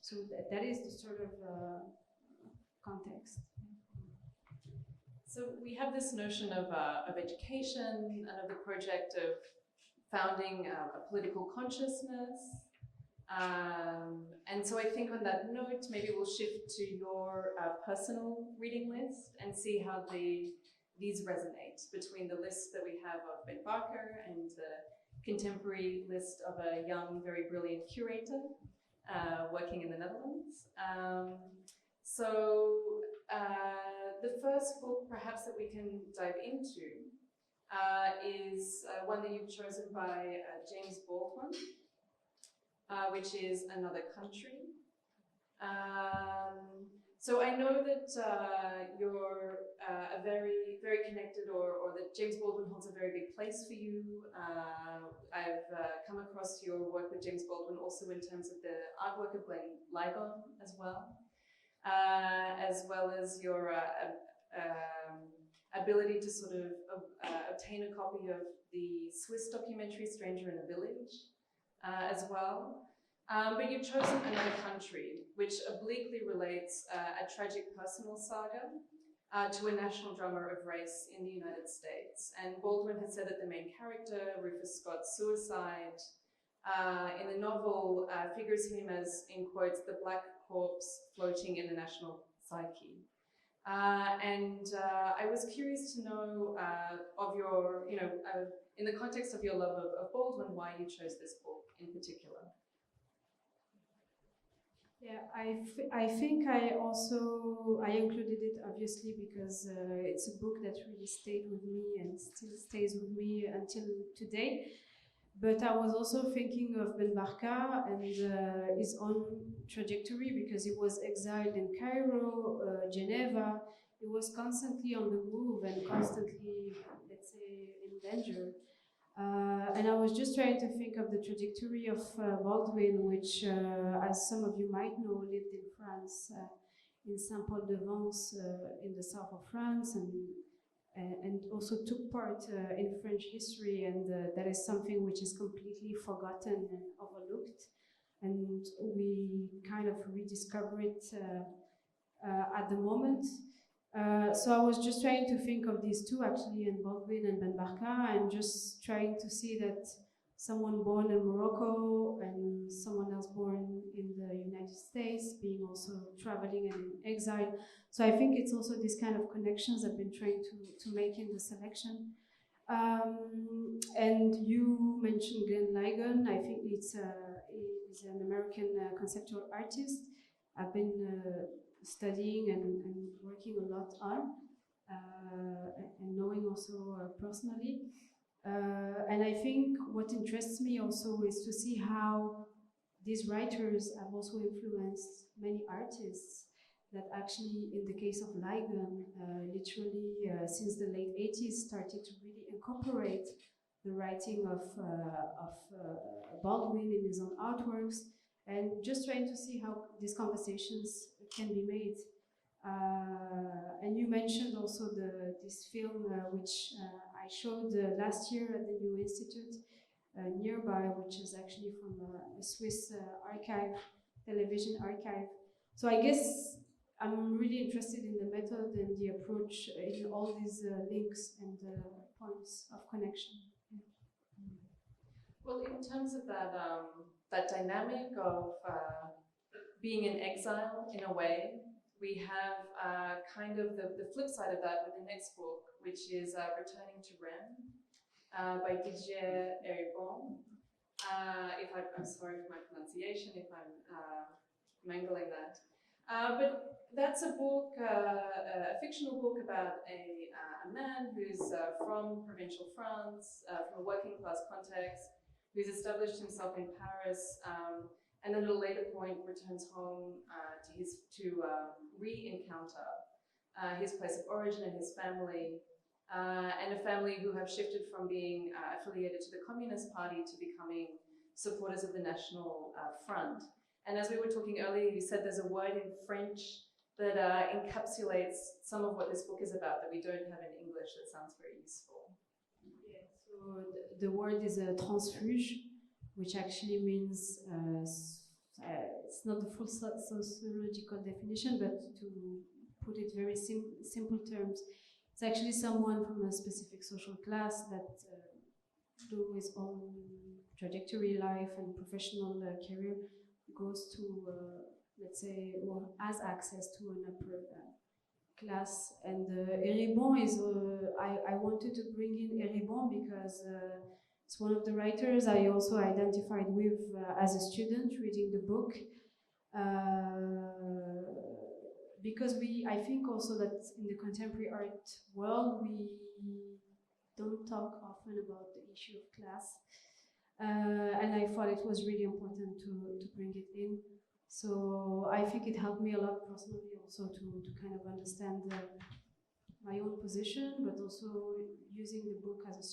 So that is the sort of context. So we have this notion of education and of the project of founding a political consciousness. And so I think on that note, maybe we'll shift to your personal reading list and see how these resonate between the list that we have of Ben Barker and the contemporary list of a young, very brilliant curator working in the Netherlands. The first book perhaps that we can dive into is one that you've chosen by James Baldwin, which is Another Country. So I know that you're a very, very connected, or that James Baldwin holds a very big place for you. I've come across your work with James Baldwin also in terms of the artwork of Lagann as well as your ability to sort of obtain a copy of the Swiss documentary Stranger in a Village as well. But you've chosen Another Country, which obliquely relates a tragic personal saga to a national drama of race in the United States. And Baldwin has said that the main character, Rufus Scott's suicide, in the novel figures him as, in quotes, the black corpse floating in the national psyche. I was curious to know of your, in the context of your love of Baldwin, why you chose this book in particular. Yeah, I think I included it obviously because it's a book that really stayed with me and still stays with me until today. But I was also thinking of Ben Barka and his own trajectory, because he was exiled in Cairo, Geneva. He was constantly on the move and constantly, let's say, in danger. And I was just trying to think of the trajectory of Baldwin, which, as some of you might know, lived in France, in Saint-Paul-de-Vence, in the south of France, and also took part in French history, and that is something which is completely forgotten and overlooked, and we kind of rediscover it at the moment. So I was just trying to think of these two, actually, and Baldwin and Ben Barka, and just trying to see that someone born in Morocco and someone else born in the United States, being also traveling and in exile. So I think it's also these kind of connections I've been trying to make in the selection. And you mentioned Glenn Lagann. I think he's an American conceptual artist. I've been studying and working a lot on, and knowing also personally. And I think what interests me also is to see how these writers have also influenced many artists that actually, in the case of Lagann, literally since the late 80s started to really incorporate the writing of Baldwin in his own artworks, and just trying to see how these conversations can be made. And you mentioned also this film which I showed last year at the New Institute nearby, which is actually from a Swiss archive, television archive. So I guess I'm really interested in the method and the approach in all these links and points of connection. Well, in terms of that, that dynamic of being in exile in a way, we have kind of the flip side of that with the next book, which is Returning to Rennes by Didier Eribon. I'm sorry for my pronunciation if I'm mangling that. But that's a book, a fictional book about a man who's from provincial France, from a working class context, who's established himself in Paris, and then at a later point returns home to re-encounter his place of origin and his family, and a family who have shifted from being affiliated to the Communist Party to becoming supporters of the National Front. And as we were talking earlier, you said there's a word in French that encapsulates some of what this book is about that we don't have in English that sounds very useful? Yeah, so the word is a transfuge, which actually means, it's not the full sociological definition, but to put it very simple terms, it's actually someone from a specific social class that through his own trajectory, life and professional career goes to, let's say, or has access to an upper class. And Eribon is, I wanted to bring in Eribon because it's one of the writers I also identified with as a student reading the book. Because I think also that in the contemporary art world, we don't talk often about the issue of class. And I thought it was really important to bring it in. So I think it helped me a lot personally also to kind of understand my own position, but also using the book as a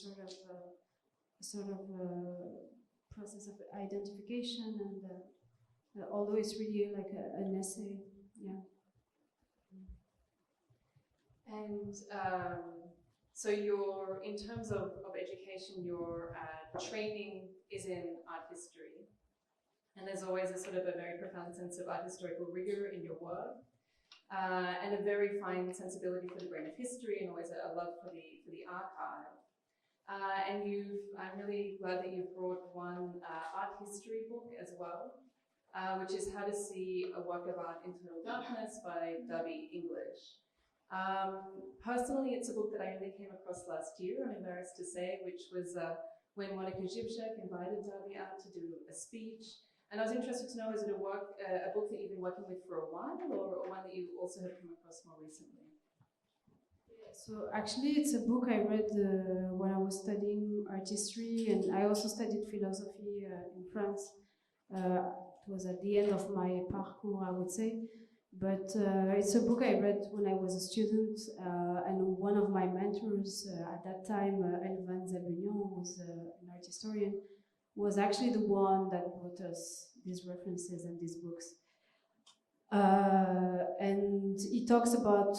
sort of process of identification. And although it's really like an essay, yeah. And so in terms of education, your training is in art history. And there's always a sort of a very profound sense of art historical rigor in your work, and a very fine sensibility for the brain of history, and always a love for the archive. And I'm really glad that you've brought one art history book as well, which is How to See a Work of Art in Total Darkness by Davi English. Personally, it's a book that I only came across last year, I'm embarrassed to say, which was when Monica Zivchak invited Davi out to do a speech. And I was interested to know, is it a book that you've been working with for a while, or one that you also have come across more recently? Yeah, so actually it's a book I read when I was studying art history, and I also studied philosophy in France. It was at the end of my parcours, I would say. But it's a book I read when I was a student, and one of my mentors at that time, Elvan Zabunian, who was an art historian, was actually the one that brought us these references and these books. And he talks about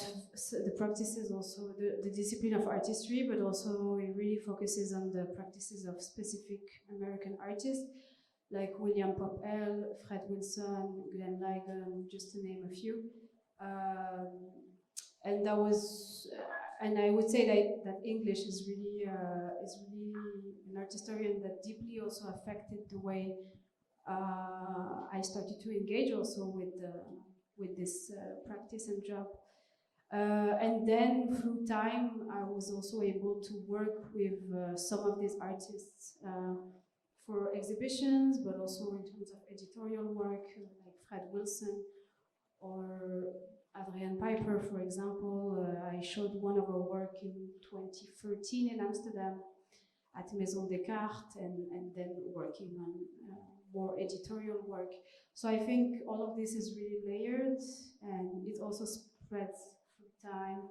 the practices, also the discipline of art history, but also he really focuses on the practices of specific American artists, like William Popel, Fred Wilson, Glenn Lagann, just to name a few. And that was, and I would say that English is really an art historian that deeply also affected the way I started to engage also with this practice and job. And then through time, I was also able to work with some of these artists for exhibitions, but also in terms of editorial work, like Fred Wilson or Adrienne Piper, for example. I showed one of her work in 2013 in Amsterdam at Maison Descartes, and then working on more editorial work. So I think all of this is really layered, and it also spreads through time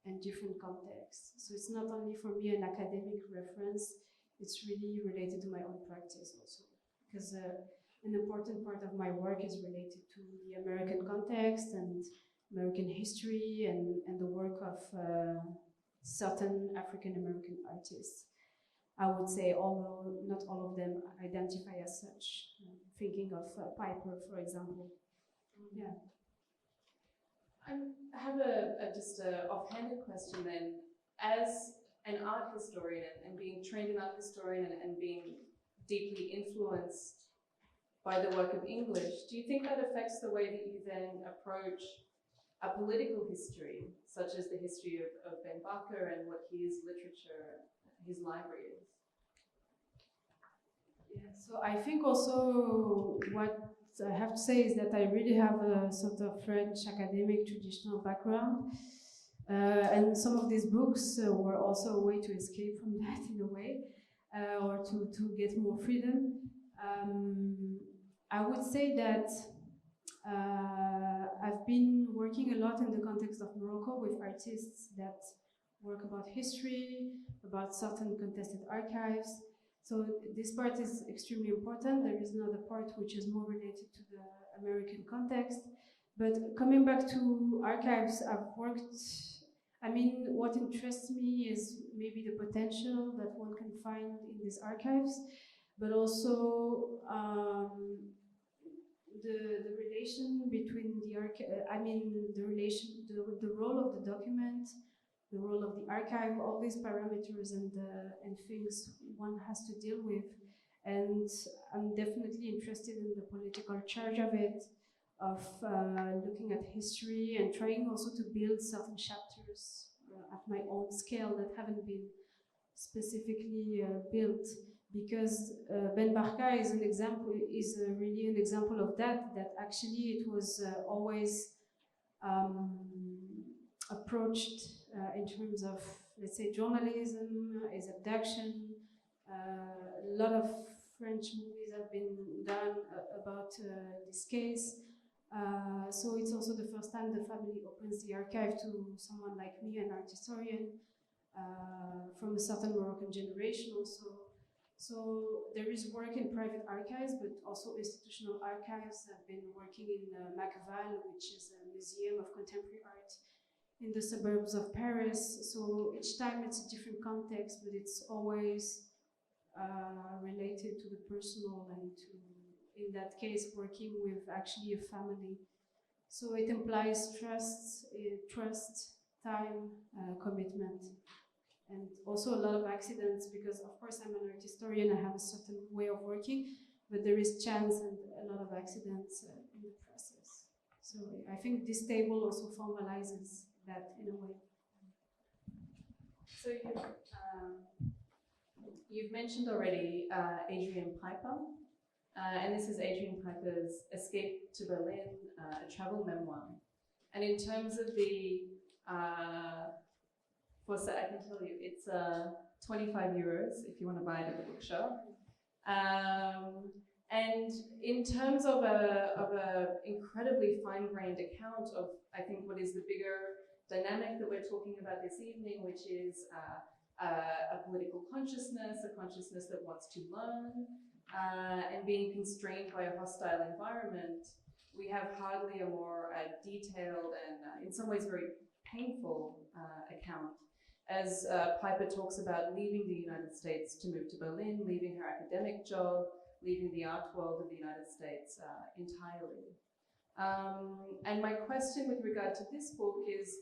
and different contexts. So it's not only for me an academic reference, it's really related to my own practice also, because an important part of my work is related to the American context and American history and the work of certain African American artists. I would say, although not all of them identify as such. Thinking of Piper, for example. Yeah. I have just a offhanded question then. As an art historian and being trained in art historian and being deeply influenced by the work of English, do you think that affects the way that you then approach a political history, such as the history of Ben Barker and what his literature, his library is? Yeah, so I think also what I have to say is that I really have a sort of French academic traditional background. And some of these books were also a way to escape from that in a way, or to get more freedom. I would say that I've been working a lot in the context of Morocco with artists that work about history, about certain contested archives. So this part is extremely important. There is another part which is more related to the American context. But coming back to archives, what interests me is maybe the potential that one can find in these archives, but also the relation between the the role of the document, the role of the archive, all these parameters and things one has to deal with. And I'm definitely interested in the political charge of it, of looking at history and trying also to build certain chapters at my own scale that haven't been specifically built, because Ben Barka is really an example of that actually it was always approached in terms of, let's say, journalism, his abduction. A lot of French movies have been done about this case. So it's also the first time the family opens the archive to someone like me, an art historian, from a certain Moroccan generation also. So there is work in private archives, but also institutional archives. I've been working in Macval, which is a museum of contemporary art in the suburbs of Paris. So each time it's a different context, but it's always related to the personal and to, in that case, working with actually a family. So it implies trust, time, commitment, and also a lot of accidents, because of course I'm an art historian, I have a certain way of working, but there is chance and a lot of accidents in the process. So I think this table also formalizes that in a way. So you've mentioned already Adrian Piper, and this is Adrian Piper's Escape to Berlin, a travel memoir. And in terms of the, I can tell you, it's 25 euros if you want to buy it at the bookshop. And in terms of a incredibly fine-grained account of, I think, what is the bigger dynamic that we're talking about this evening, which is a political consciousness, a consciousness that wants to learn, and being constrained by a hostile environment, we have hardly a more detailed and in some ways very painful account, as Piper talks about leaving the United States to move to Berlin, leaving her academic job, leaving the art world of the United States entirely. And my question with regard to this book is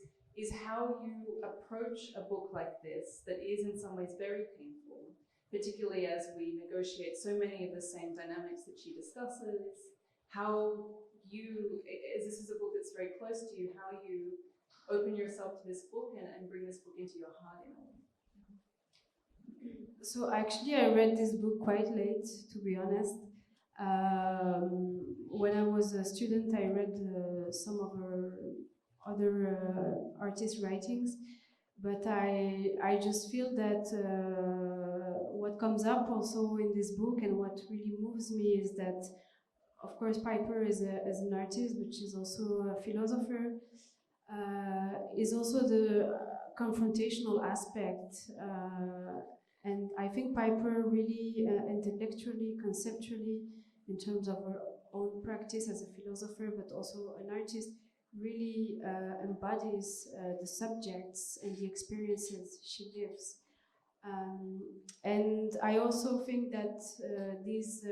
how you approach a book like this that is in some ways very painful, particularly as we negotiate so many of the same dynamics that she discusses, how you, as this is a book that's very close to you, how you open yourself to this book and bring this book into your heart in a way. So actually I read this book quite late, to be honest. When I was a student, I read some of her other artist writings, but I just feel that what comes up also in this book and what really moves me is that, of course, Piper is an artist, but she's also a philosopher, is also the confrontational aspect. And I think Piper really intellectually, conceptually, in terms of her own practice as a philosopher, but also an artist, really embodies the subjects and the experiences she lives. And I also think that these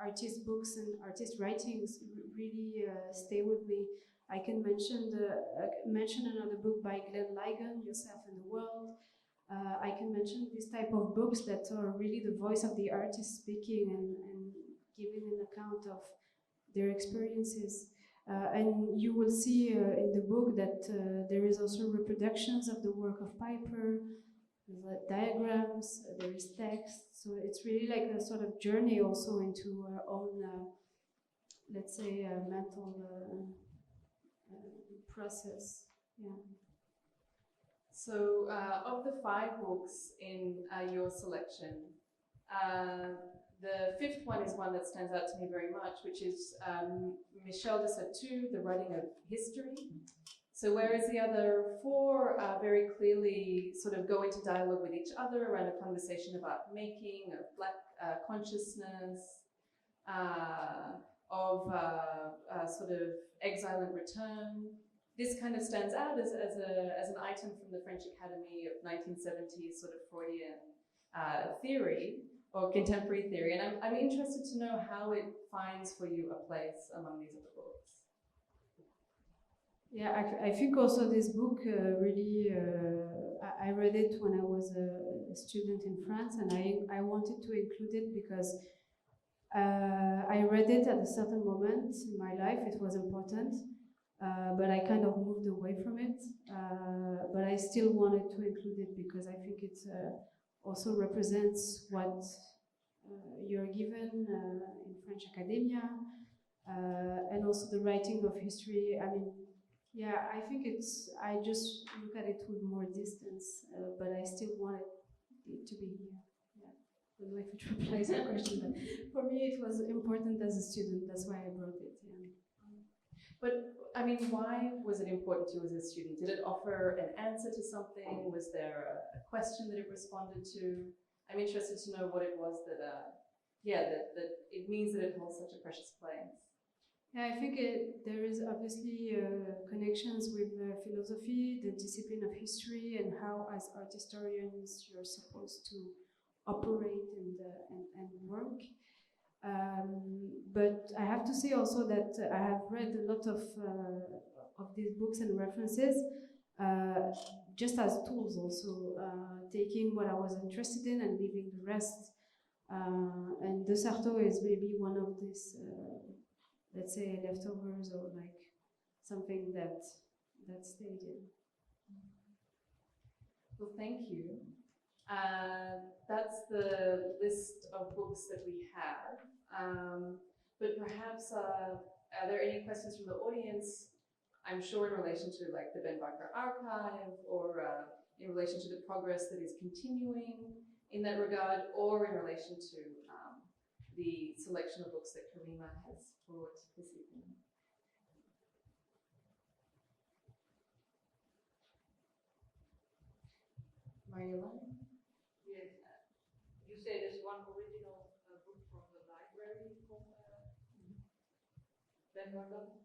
artist books and artist writings really stay with me. I can mention another book by Lagann, Yourself in the World. I can mention this type of books that are really the voice of the artist speaking and giving an account of their experiences. And you will see in the book that there is also reproductions of the work of Piper, diagrams, there is text. So it's really like a sort of journey also into our own, let's say, mental process. Yeah. So of the 5 books in your selection, the 5th one is one that stands out to me very much, which is Michel de Certeau, The Writing of History. So whereas the other 4 very clearly sort of go into dialogue with each other around a conversation about making, of Black consciousness, of sort of exile and return. This kind of stands out as an item from the French Academy of 1970s sort of Freudian theory or contemporary theory. And I'm interested to know how it finds for you a place among these other books. Yeah, I think also this book really, I read it when I was a student in France, and I wanted to include it because I read it at a certain moment in my life. It was important, but I kind of moved away from it. But I still wanted to include it because I think it also represents what you're given in French academia, and also the writing of history. I mean, yeah, I think I just look at it with more distance, but I still want it to be here. Yeah. I don't know if it replies your question, but for me it was important as a student. That's why I brought it. Yeah. But I mean, why was it important to you as a student? Did it offer an answer to something? Was there a question that it responded to? I'm interested to know what it was that, that it means that it holds such a precious place. Yeah, I think there is obviously connections with philosophy, the discipline of history, and how, as art historians, you're supposed to operate and work. But I have to say also that I have read a lot of these books and references just as tools, also taking what I was interested in and leaving the rest. And De Sarto is maybe one of these. Let's say leftovers or like something that stayed in. Well, thank you. That's the list of books that we have. But perhaps, are there any questions from the audience? I'm sure in relation to like the Ben Barker archive, or in relation to the progress that is continuing in that regard, or in relation to the selection of books that Karima has brought this evening. Mariela? Yes, you say there's one original book from the library from Ben Barka.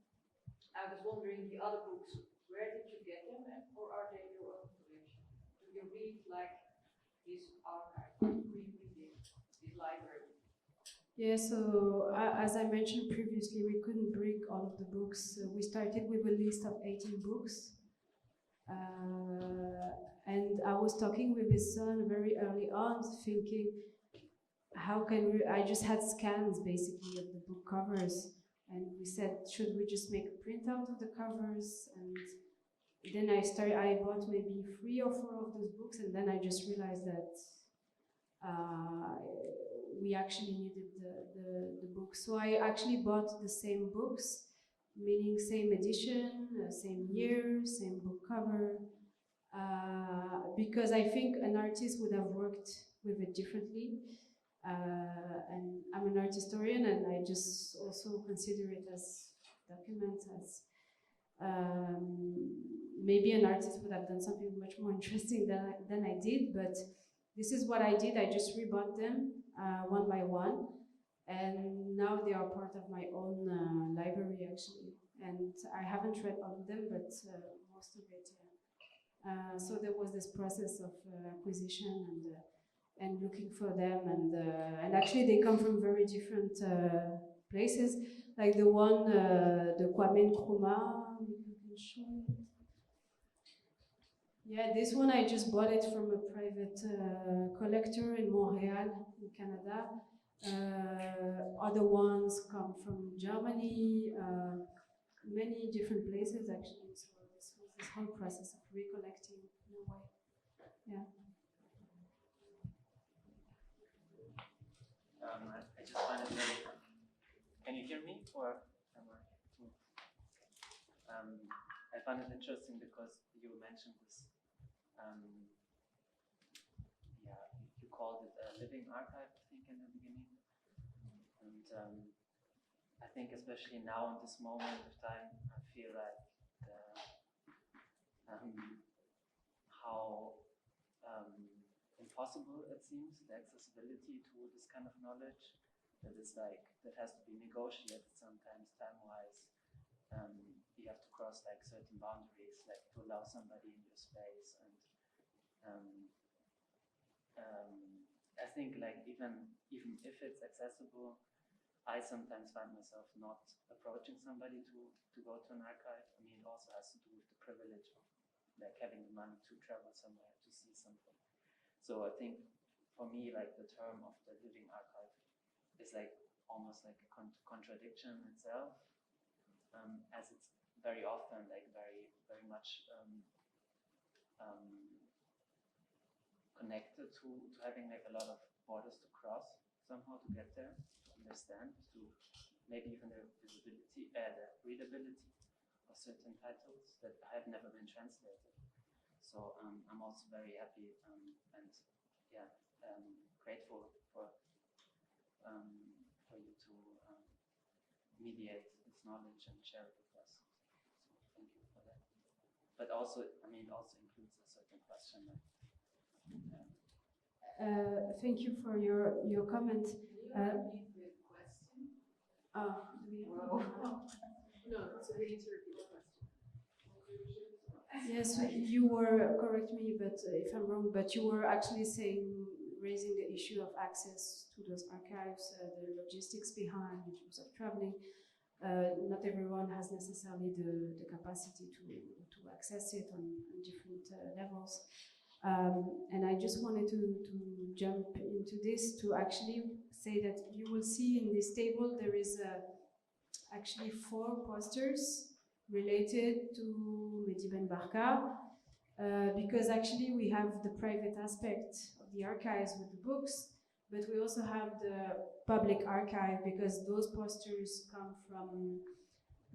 I was wondering, the other books, where did you get them, or are they your own collection? Do you read like this archive, rereading this library? Yeah, so as I mentioned previously, we couldn't bring all of the books. We started with a list of 18 books. And I was talking with his son very early on, thinking, how can we, I just had scans basically of the book covers. And we said, should we just make a printout of the covers? And then I bought maybe 3 or 4 of those books, and then I just realized that we actually needed the books. So I actually bought the same books, meaning same edition, same year, same book cover, because I think an artist would have worked with it differently. And I'm an art historian, and I just also consider it as document, as maybe an artist would have done something much more interesting than I did, but this is what I did. I just rebought them one by one, and now they are part of my own library actually. And I haven't read all of them, but most of it, yeah. So there was this process of acquisition and looking for them, and actually they come from very different places. Like the one, the Kwame Nkrumah, you can show it. Yeah, this one I just bought it from a private collector in Montreal, in Canada. Other ones come from Germany, many different places actually. So this was this whole process of recollecting in a way. Yeah. I just find it very. Can you hear me, or am I? I find it interesting because you mentioned this. You called it a living archive, I think, in the beginning, and I think especially now in this moment of time, I feel like how impossible it seems, the accessibility to this kind of knowledge, that is like, that has to be negotiated sometimes time-wise. You have to cross like certain boundaries, like to allow somebody in your space. And I think like even if it's accessible, I sometimes find myself not approaching somebody to go to an archive. I mean, it also has to do with the privilege of like having the money to travel somewhere to see something. So I think for me, like the term of the living archive is like almost like a contradiction itself, as it's very often like very much connected to having like a lot of borders to cross somehow to get there, to understand, to maybe even the visibility, the readability of certain titles that have never been translated. So I'm also very happy and yeah, grateful for you to mediate this knowledge and share it with us. So thank you for that. But also, I mean, it also includes a certain question. Thank you for your comment. No, so we need to repeat the question. Yes, you were, correct me but if I'm wrong, but you were actually raising the issue of access to those archives, the logistics behind in terms of traveling. Not everyone has necessarily the capacity to access it on different levels. And I just wanted to jump into this to actually say that you will see in this table there is actually 4 posters related to Mehdi Ben Barka, because actually we have the private aspect of the archives with the books, but we also have the public archive because those posters come from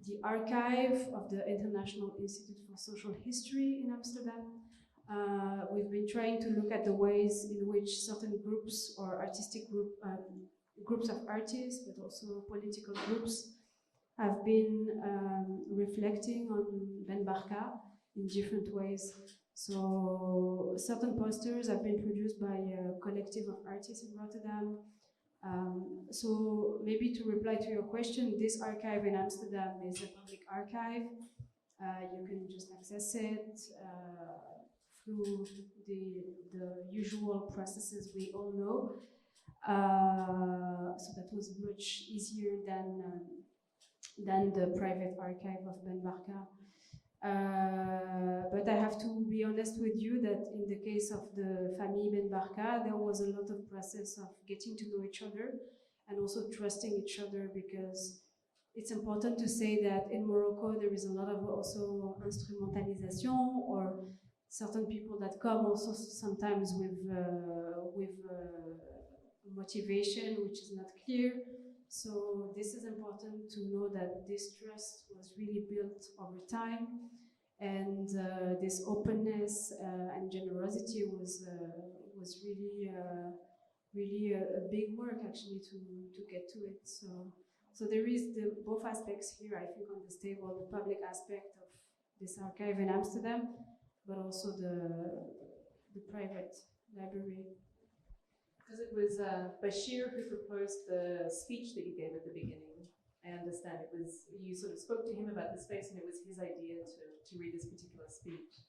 the archive of the International Institute for Social History in Amsterdam. We've been trying to look at the ways in which certain groups or artistic groups of artists, but also political groups, have been reflecting on Ben Barka in different ways. So certain posters have been produced by a collective of artists in Rotterdam. So maybe to reply to your question, this archive in Amsterdam is a public archive. You can just access it through the usual processes we all know. So that was much easier than the private archive of Ben Barka. But I have to be honest with you that in the case of the family Ben Barka, there was a lot of process of getting to know each other and also trusting each other, because it's important to say that in Morocco there is a lot of also instrumentalisation, or certain people that come also sometimes with motivation which is not clear. So this is important to know that this trust was really built over time, and this openness and generosity was really a big work actually to get to it. So there is both aspects here, I think, on this table: the public aspect of this archive in Amsterdam, but also the private library. Because it was Bachir who proposed the speech that you gave at the beginning. I understand it was, you sort of spoke to him about the space and it was his idea to read this particular speech.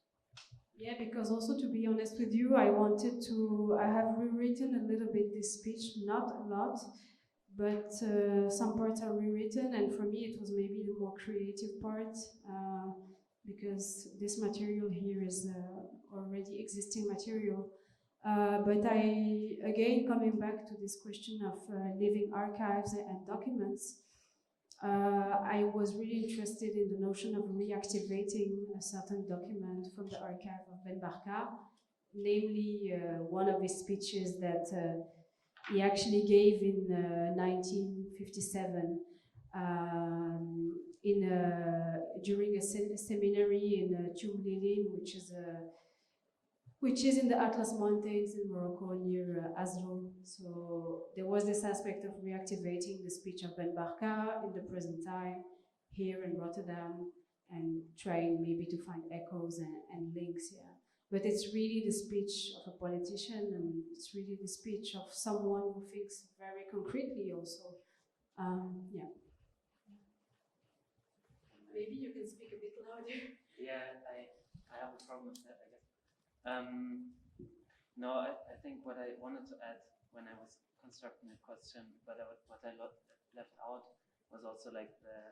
Yeah, because also, to be honest with you, I have rewritten a little bit this speech, not a lot, but some parts are rewritten, and for me it was maybe the more creative part, because this material here is already existing material. But again, coming back to this question of living archives and documents, I was really interested in the notion of reactivating a certain document from the archive of Ben Barka, namely one of his speeches that he actually gave in 1957 during a seminary in Tumlilin, which is in the Atlas Mountains in Morocco near Azrou. So there was this aspect of reactivating the speech of Ben Barka in the present time here in Rotterdam, and trying maybe to find echoes and links. Yeah, but it's really the speech of a politician, and it's really the speech of someone who thinks very concretely also. Yeah. Maybe you can speak a bit louder. Yeah, I have a problem with that, I guess. No, I think what I wanted to add when I was constructing the question, what I left out was also like the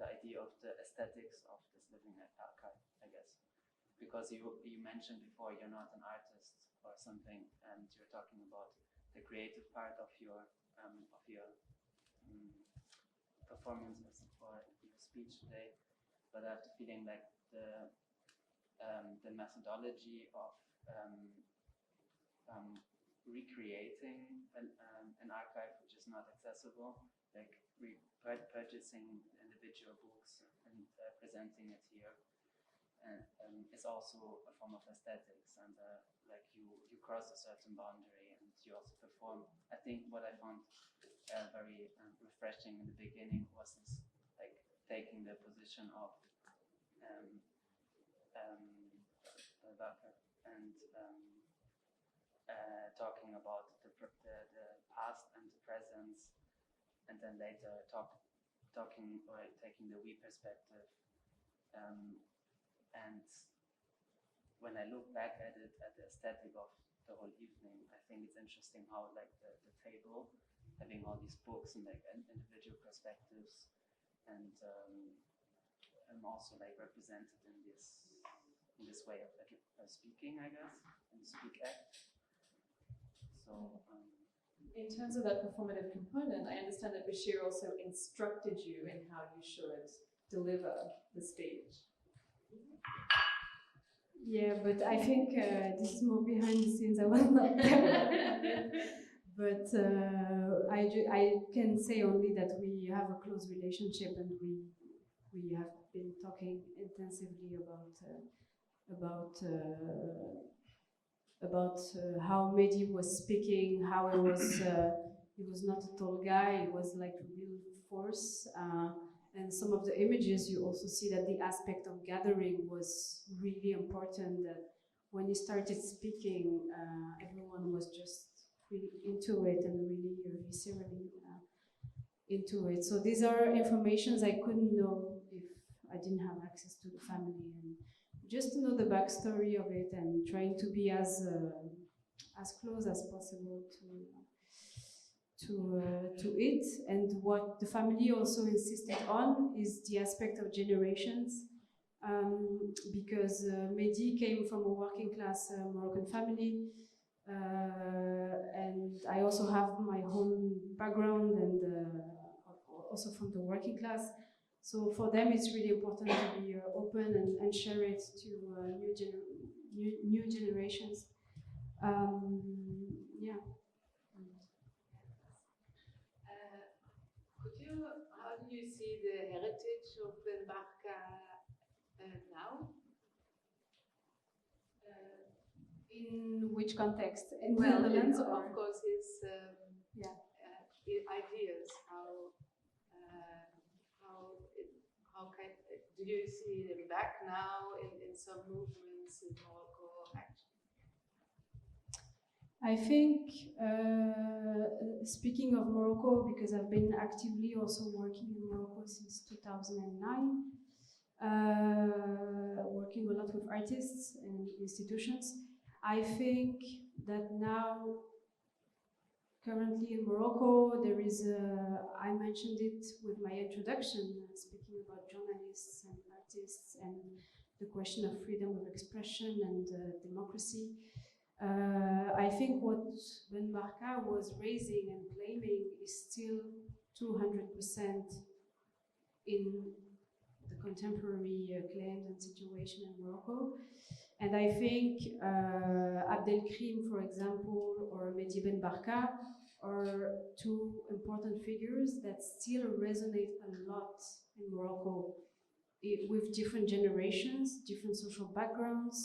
idea of the aesthetics of this living archive, I guess. Because you mentioned before you're not an artist or something, and you're talking about the creative part of your performances or your speech today, but I have the feeling like the methodology of recreating an archive which is not accessible, like purchasing individual books and presenting it here, and is also a form of aesthetics, and like you cross a certain boundary and you also perform. I think what I found very refreshing in the beginning was this, like, taking the position of Barker and talking about the past and the present, and then later talking or taking the we perspective. And when I look back at it, at the aesthetic of the whole evening, I think it's interesting how, like, the table having all these books and like individual perspectives, and also like represented in this way of speaking, I guess, in the speak act. So. In terms of that performative component, I understand that Bashir also instructed you in how you should deliver the speech. Yeah, but I think this is more behind the scenes. I was not there. But I can say only that we have a close relationship, and we have been talking intensively about how Mehdi was speaking, how he was not a tall guy, he was like a real force. And some of the images, you also see that the aspect of gathering was really important. That when he started speaking, everyone was just really into it and really viscerally into it. So these are informations I couldn't know if I didn't have access to the family, and just to know the backstory of it and trying to be as close as possible to it. And what the family also insisted on is the aspect of generations, because Mehdi came from a working class Moroccan family, and I also have my own background and also from the working class. So for them it's really important to be open and share it to new generations. Yeah. How do you see the heritage of Ben Barka now? In which context? In Well, the Netherlands, of course, his ideas. Do you see them back now in some movements in Morocco? I think, speaking of Morocco, because I've been actively also working in Morocco since 2009, working a lot with artists and institutions, I think that now, currently in Morocco, there is I mentioned it with my introduction, speaking about journalists and artists and the question of freedom of expression and democracy. I think what Ben Barka was raising and claiming is still 200% in the contemporary claims and situation in Morocco. And I think Abdelkrim, for example, or Mehdi Ben Barka are two important figures that still resonate a lot in Morocco with different generations, different social backgrounds.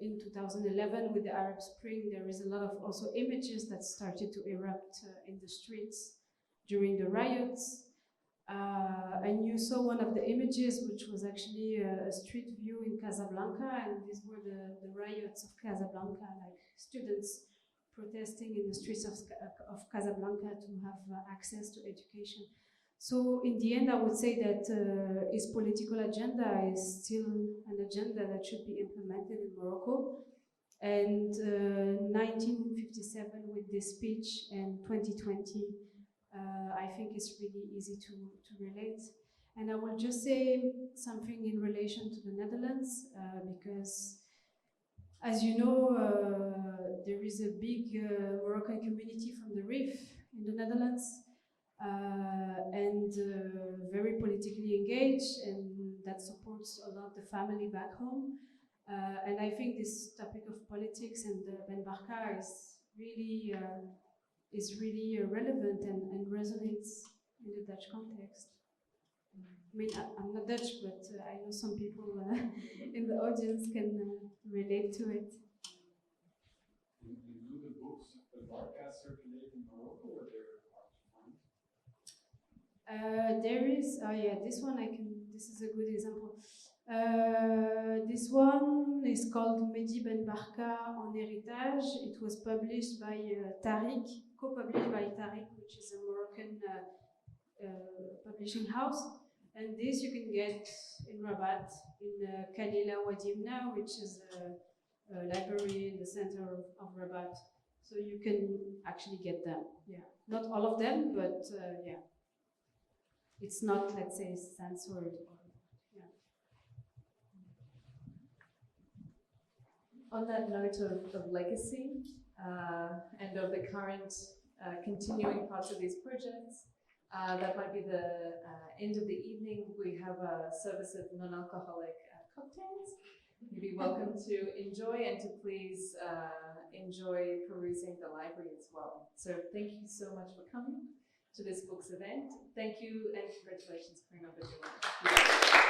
In 2011, with the Arab Spring, there is a lot of also images that started to erupt in the streets during the riots. And you saw one of the images, which was actually a street view in Casablanca, and these were the riots of Casablanca, like students protesting in the streets of Casablanca to have access to education. So in the end, I would say that his political agenda is still an agenda that should be implemented in Morocco. And 1957 with this speech and 2020, I think it's really easy to relate. And I will just say something in relation to the Netherlands, because as you know, there is a big Moroccan community from the Rif in the Netherlands, and very politically engaged, and that supports a lot the family back home. And I think this topic of politics and Ben Barka is really relevant and resonates in the Dutch context. I mean, I'm not Dutch, but I know some people in the audience can relate to it. Do the books Ben Barka circulate in Morocco, or they're hard to find? There is, this one this is a good example. This one is called Mehdi Ben Barka en héritage. It was published by Tariq, co-published by Tariq, which is a Moroccan publishing house. And this you can get in Rabat, in Kalila Wadimna, which is a library in the center of Rabat. So you can actually get them. Yeah, not all of them, but yeah. It's not, let's say, censored. Yeah. On that note of legacy and of the current continuing parts of these projects, that might be the end of the evening. We have a service of non-alcoholic cocktails. You'd be welcome to enjoy and to please enjoy perusing the library as well. So thank you so much for coming to this books event. Thank you and congratulations, Karima Boudou.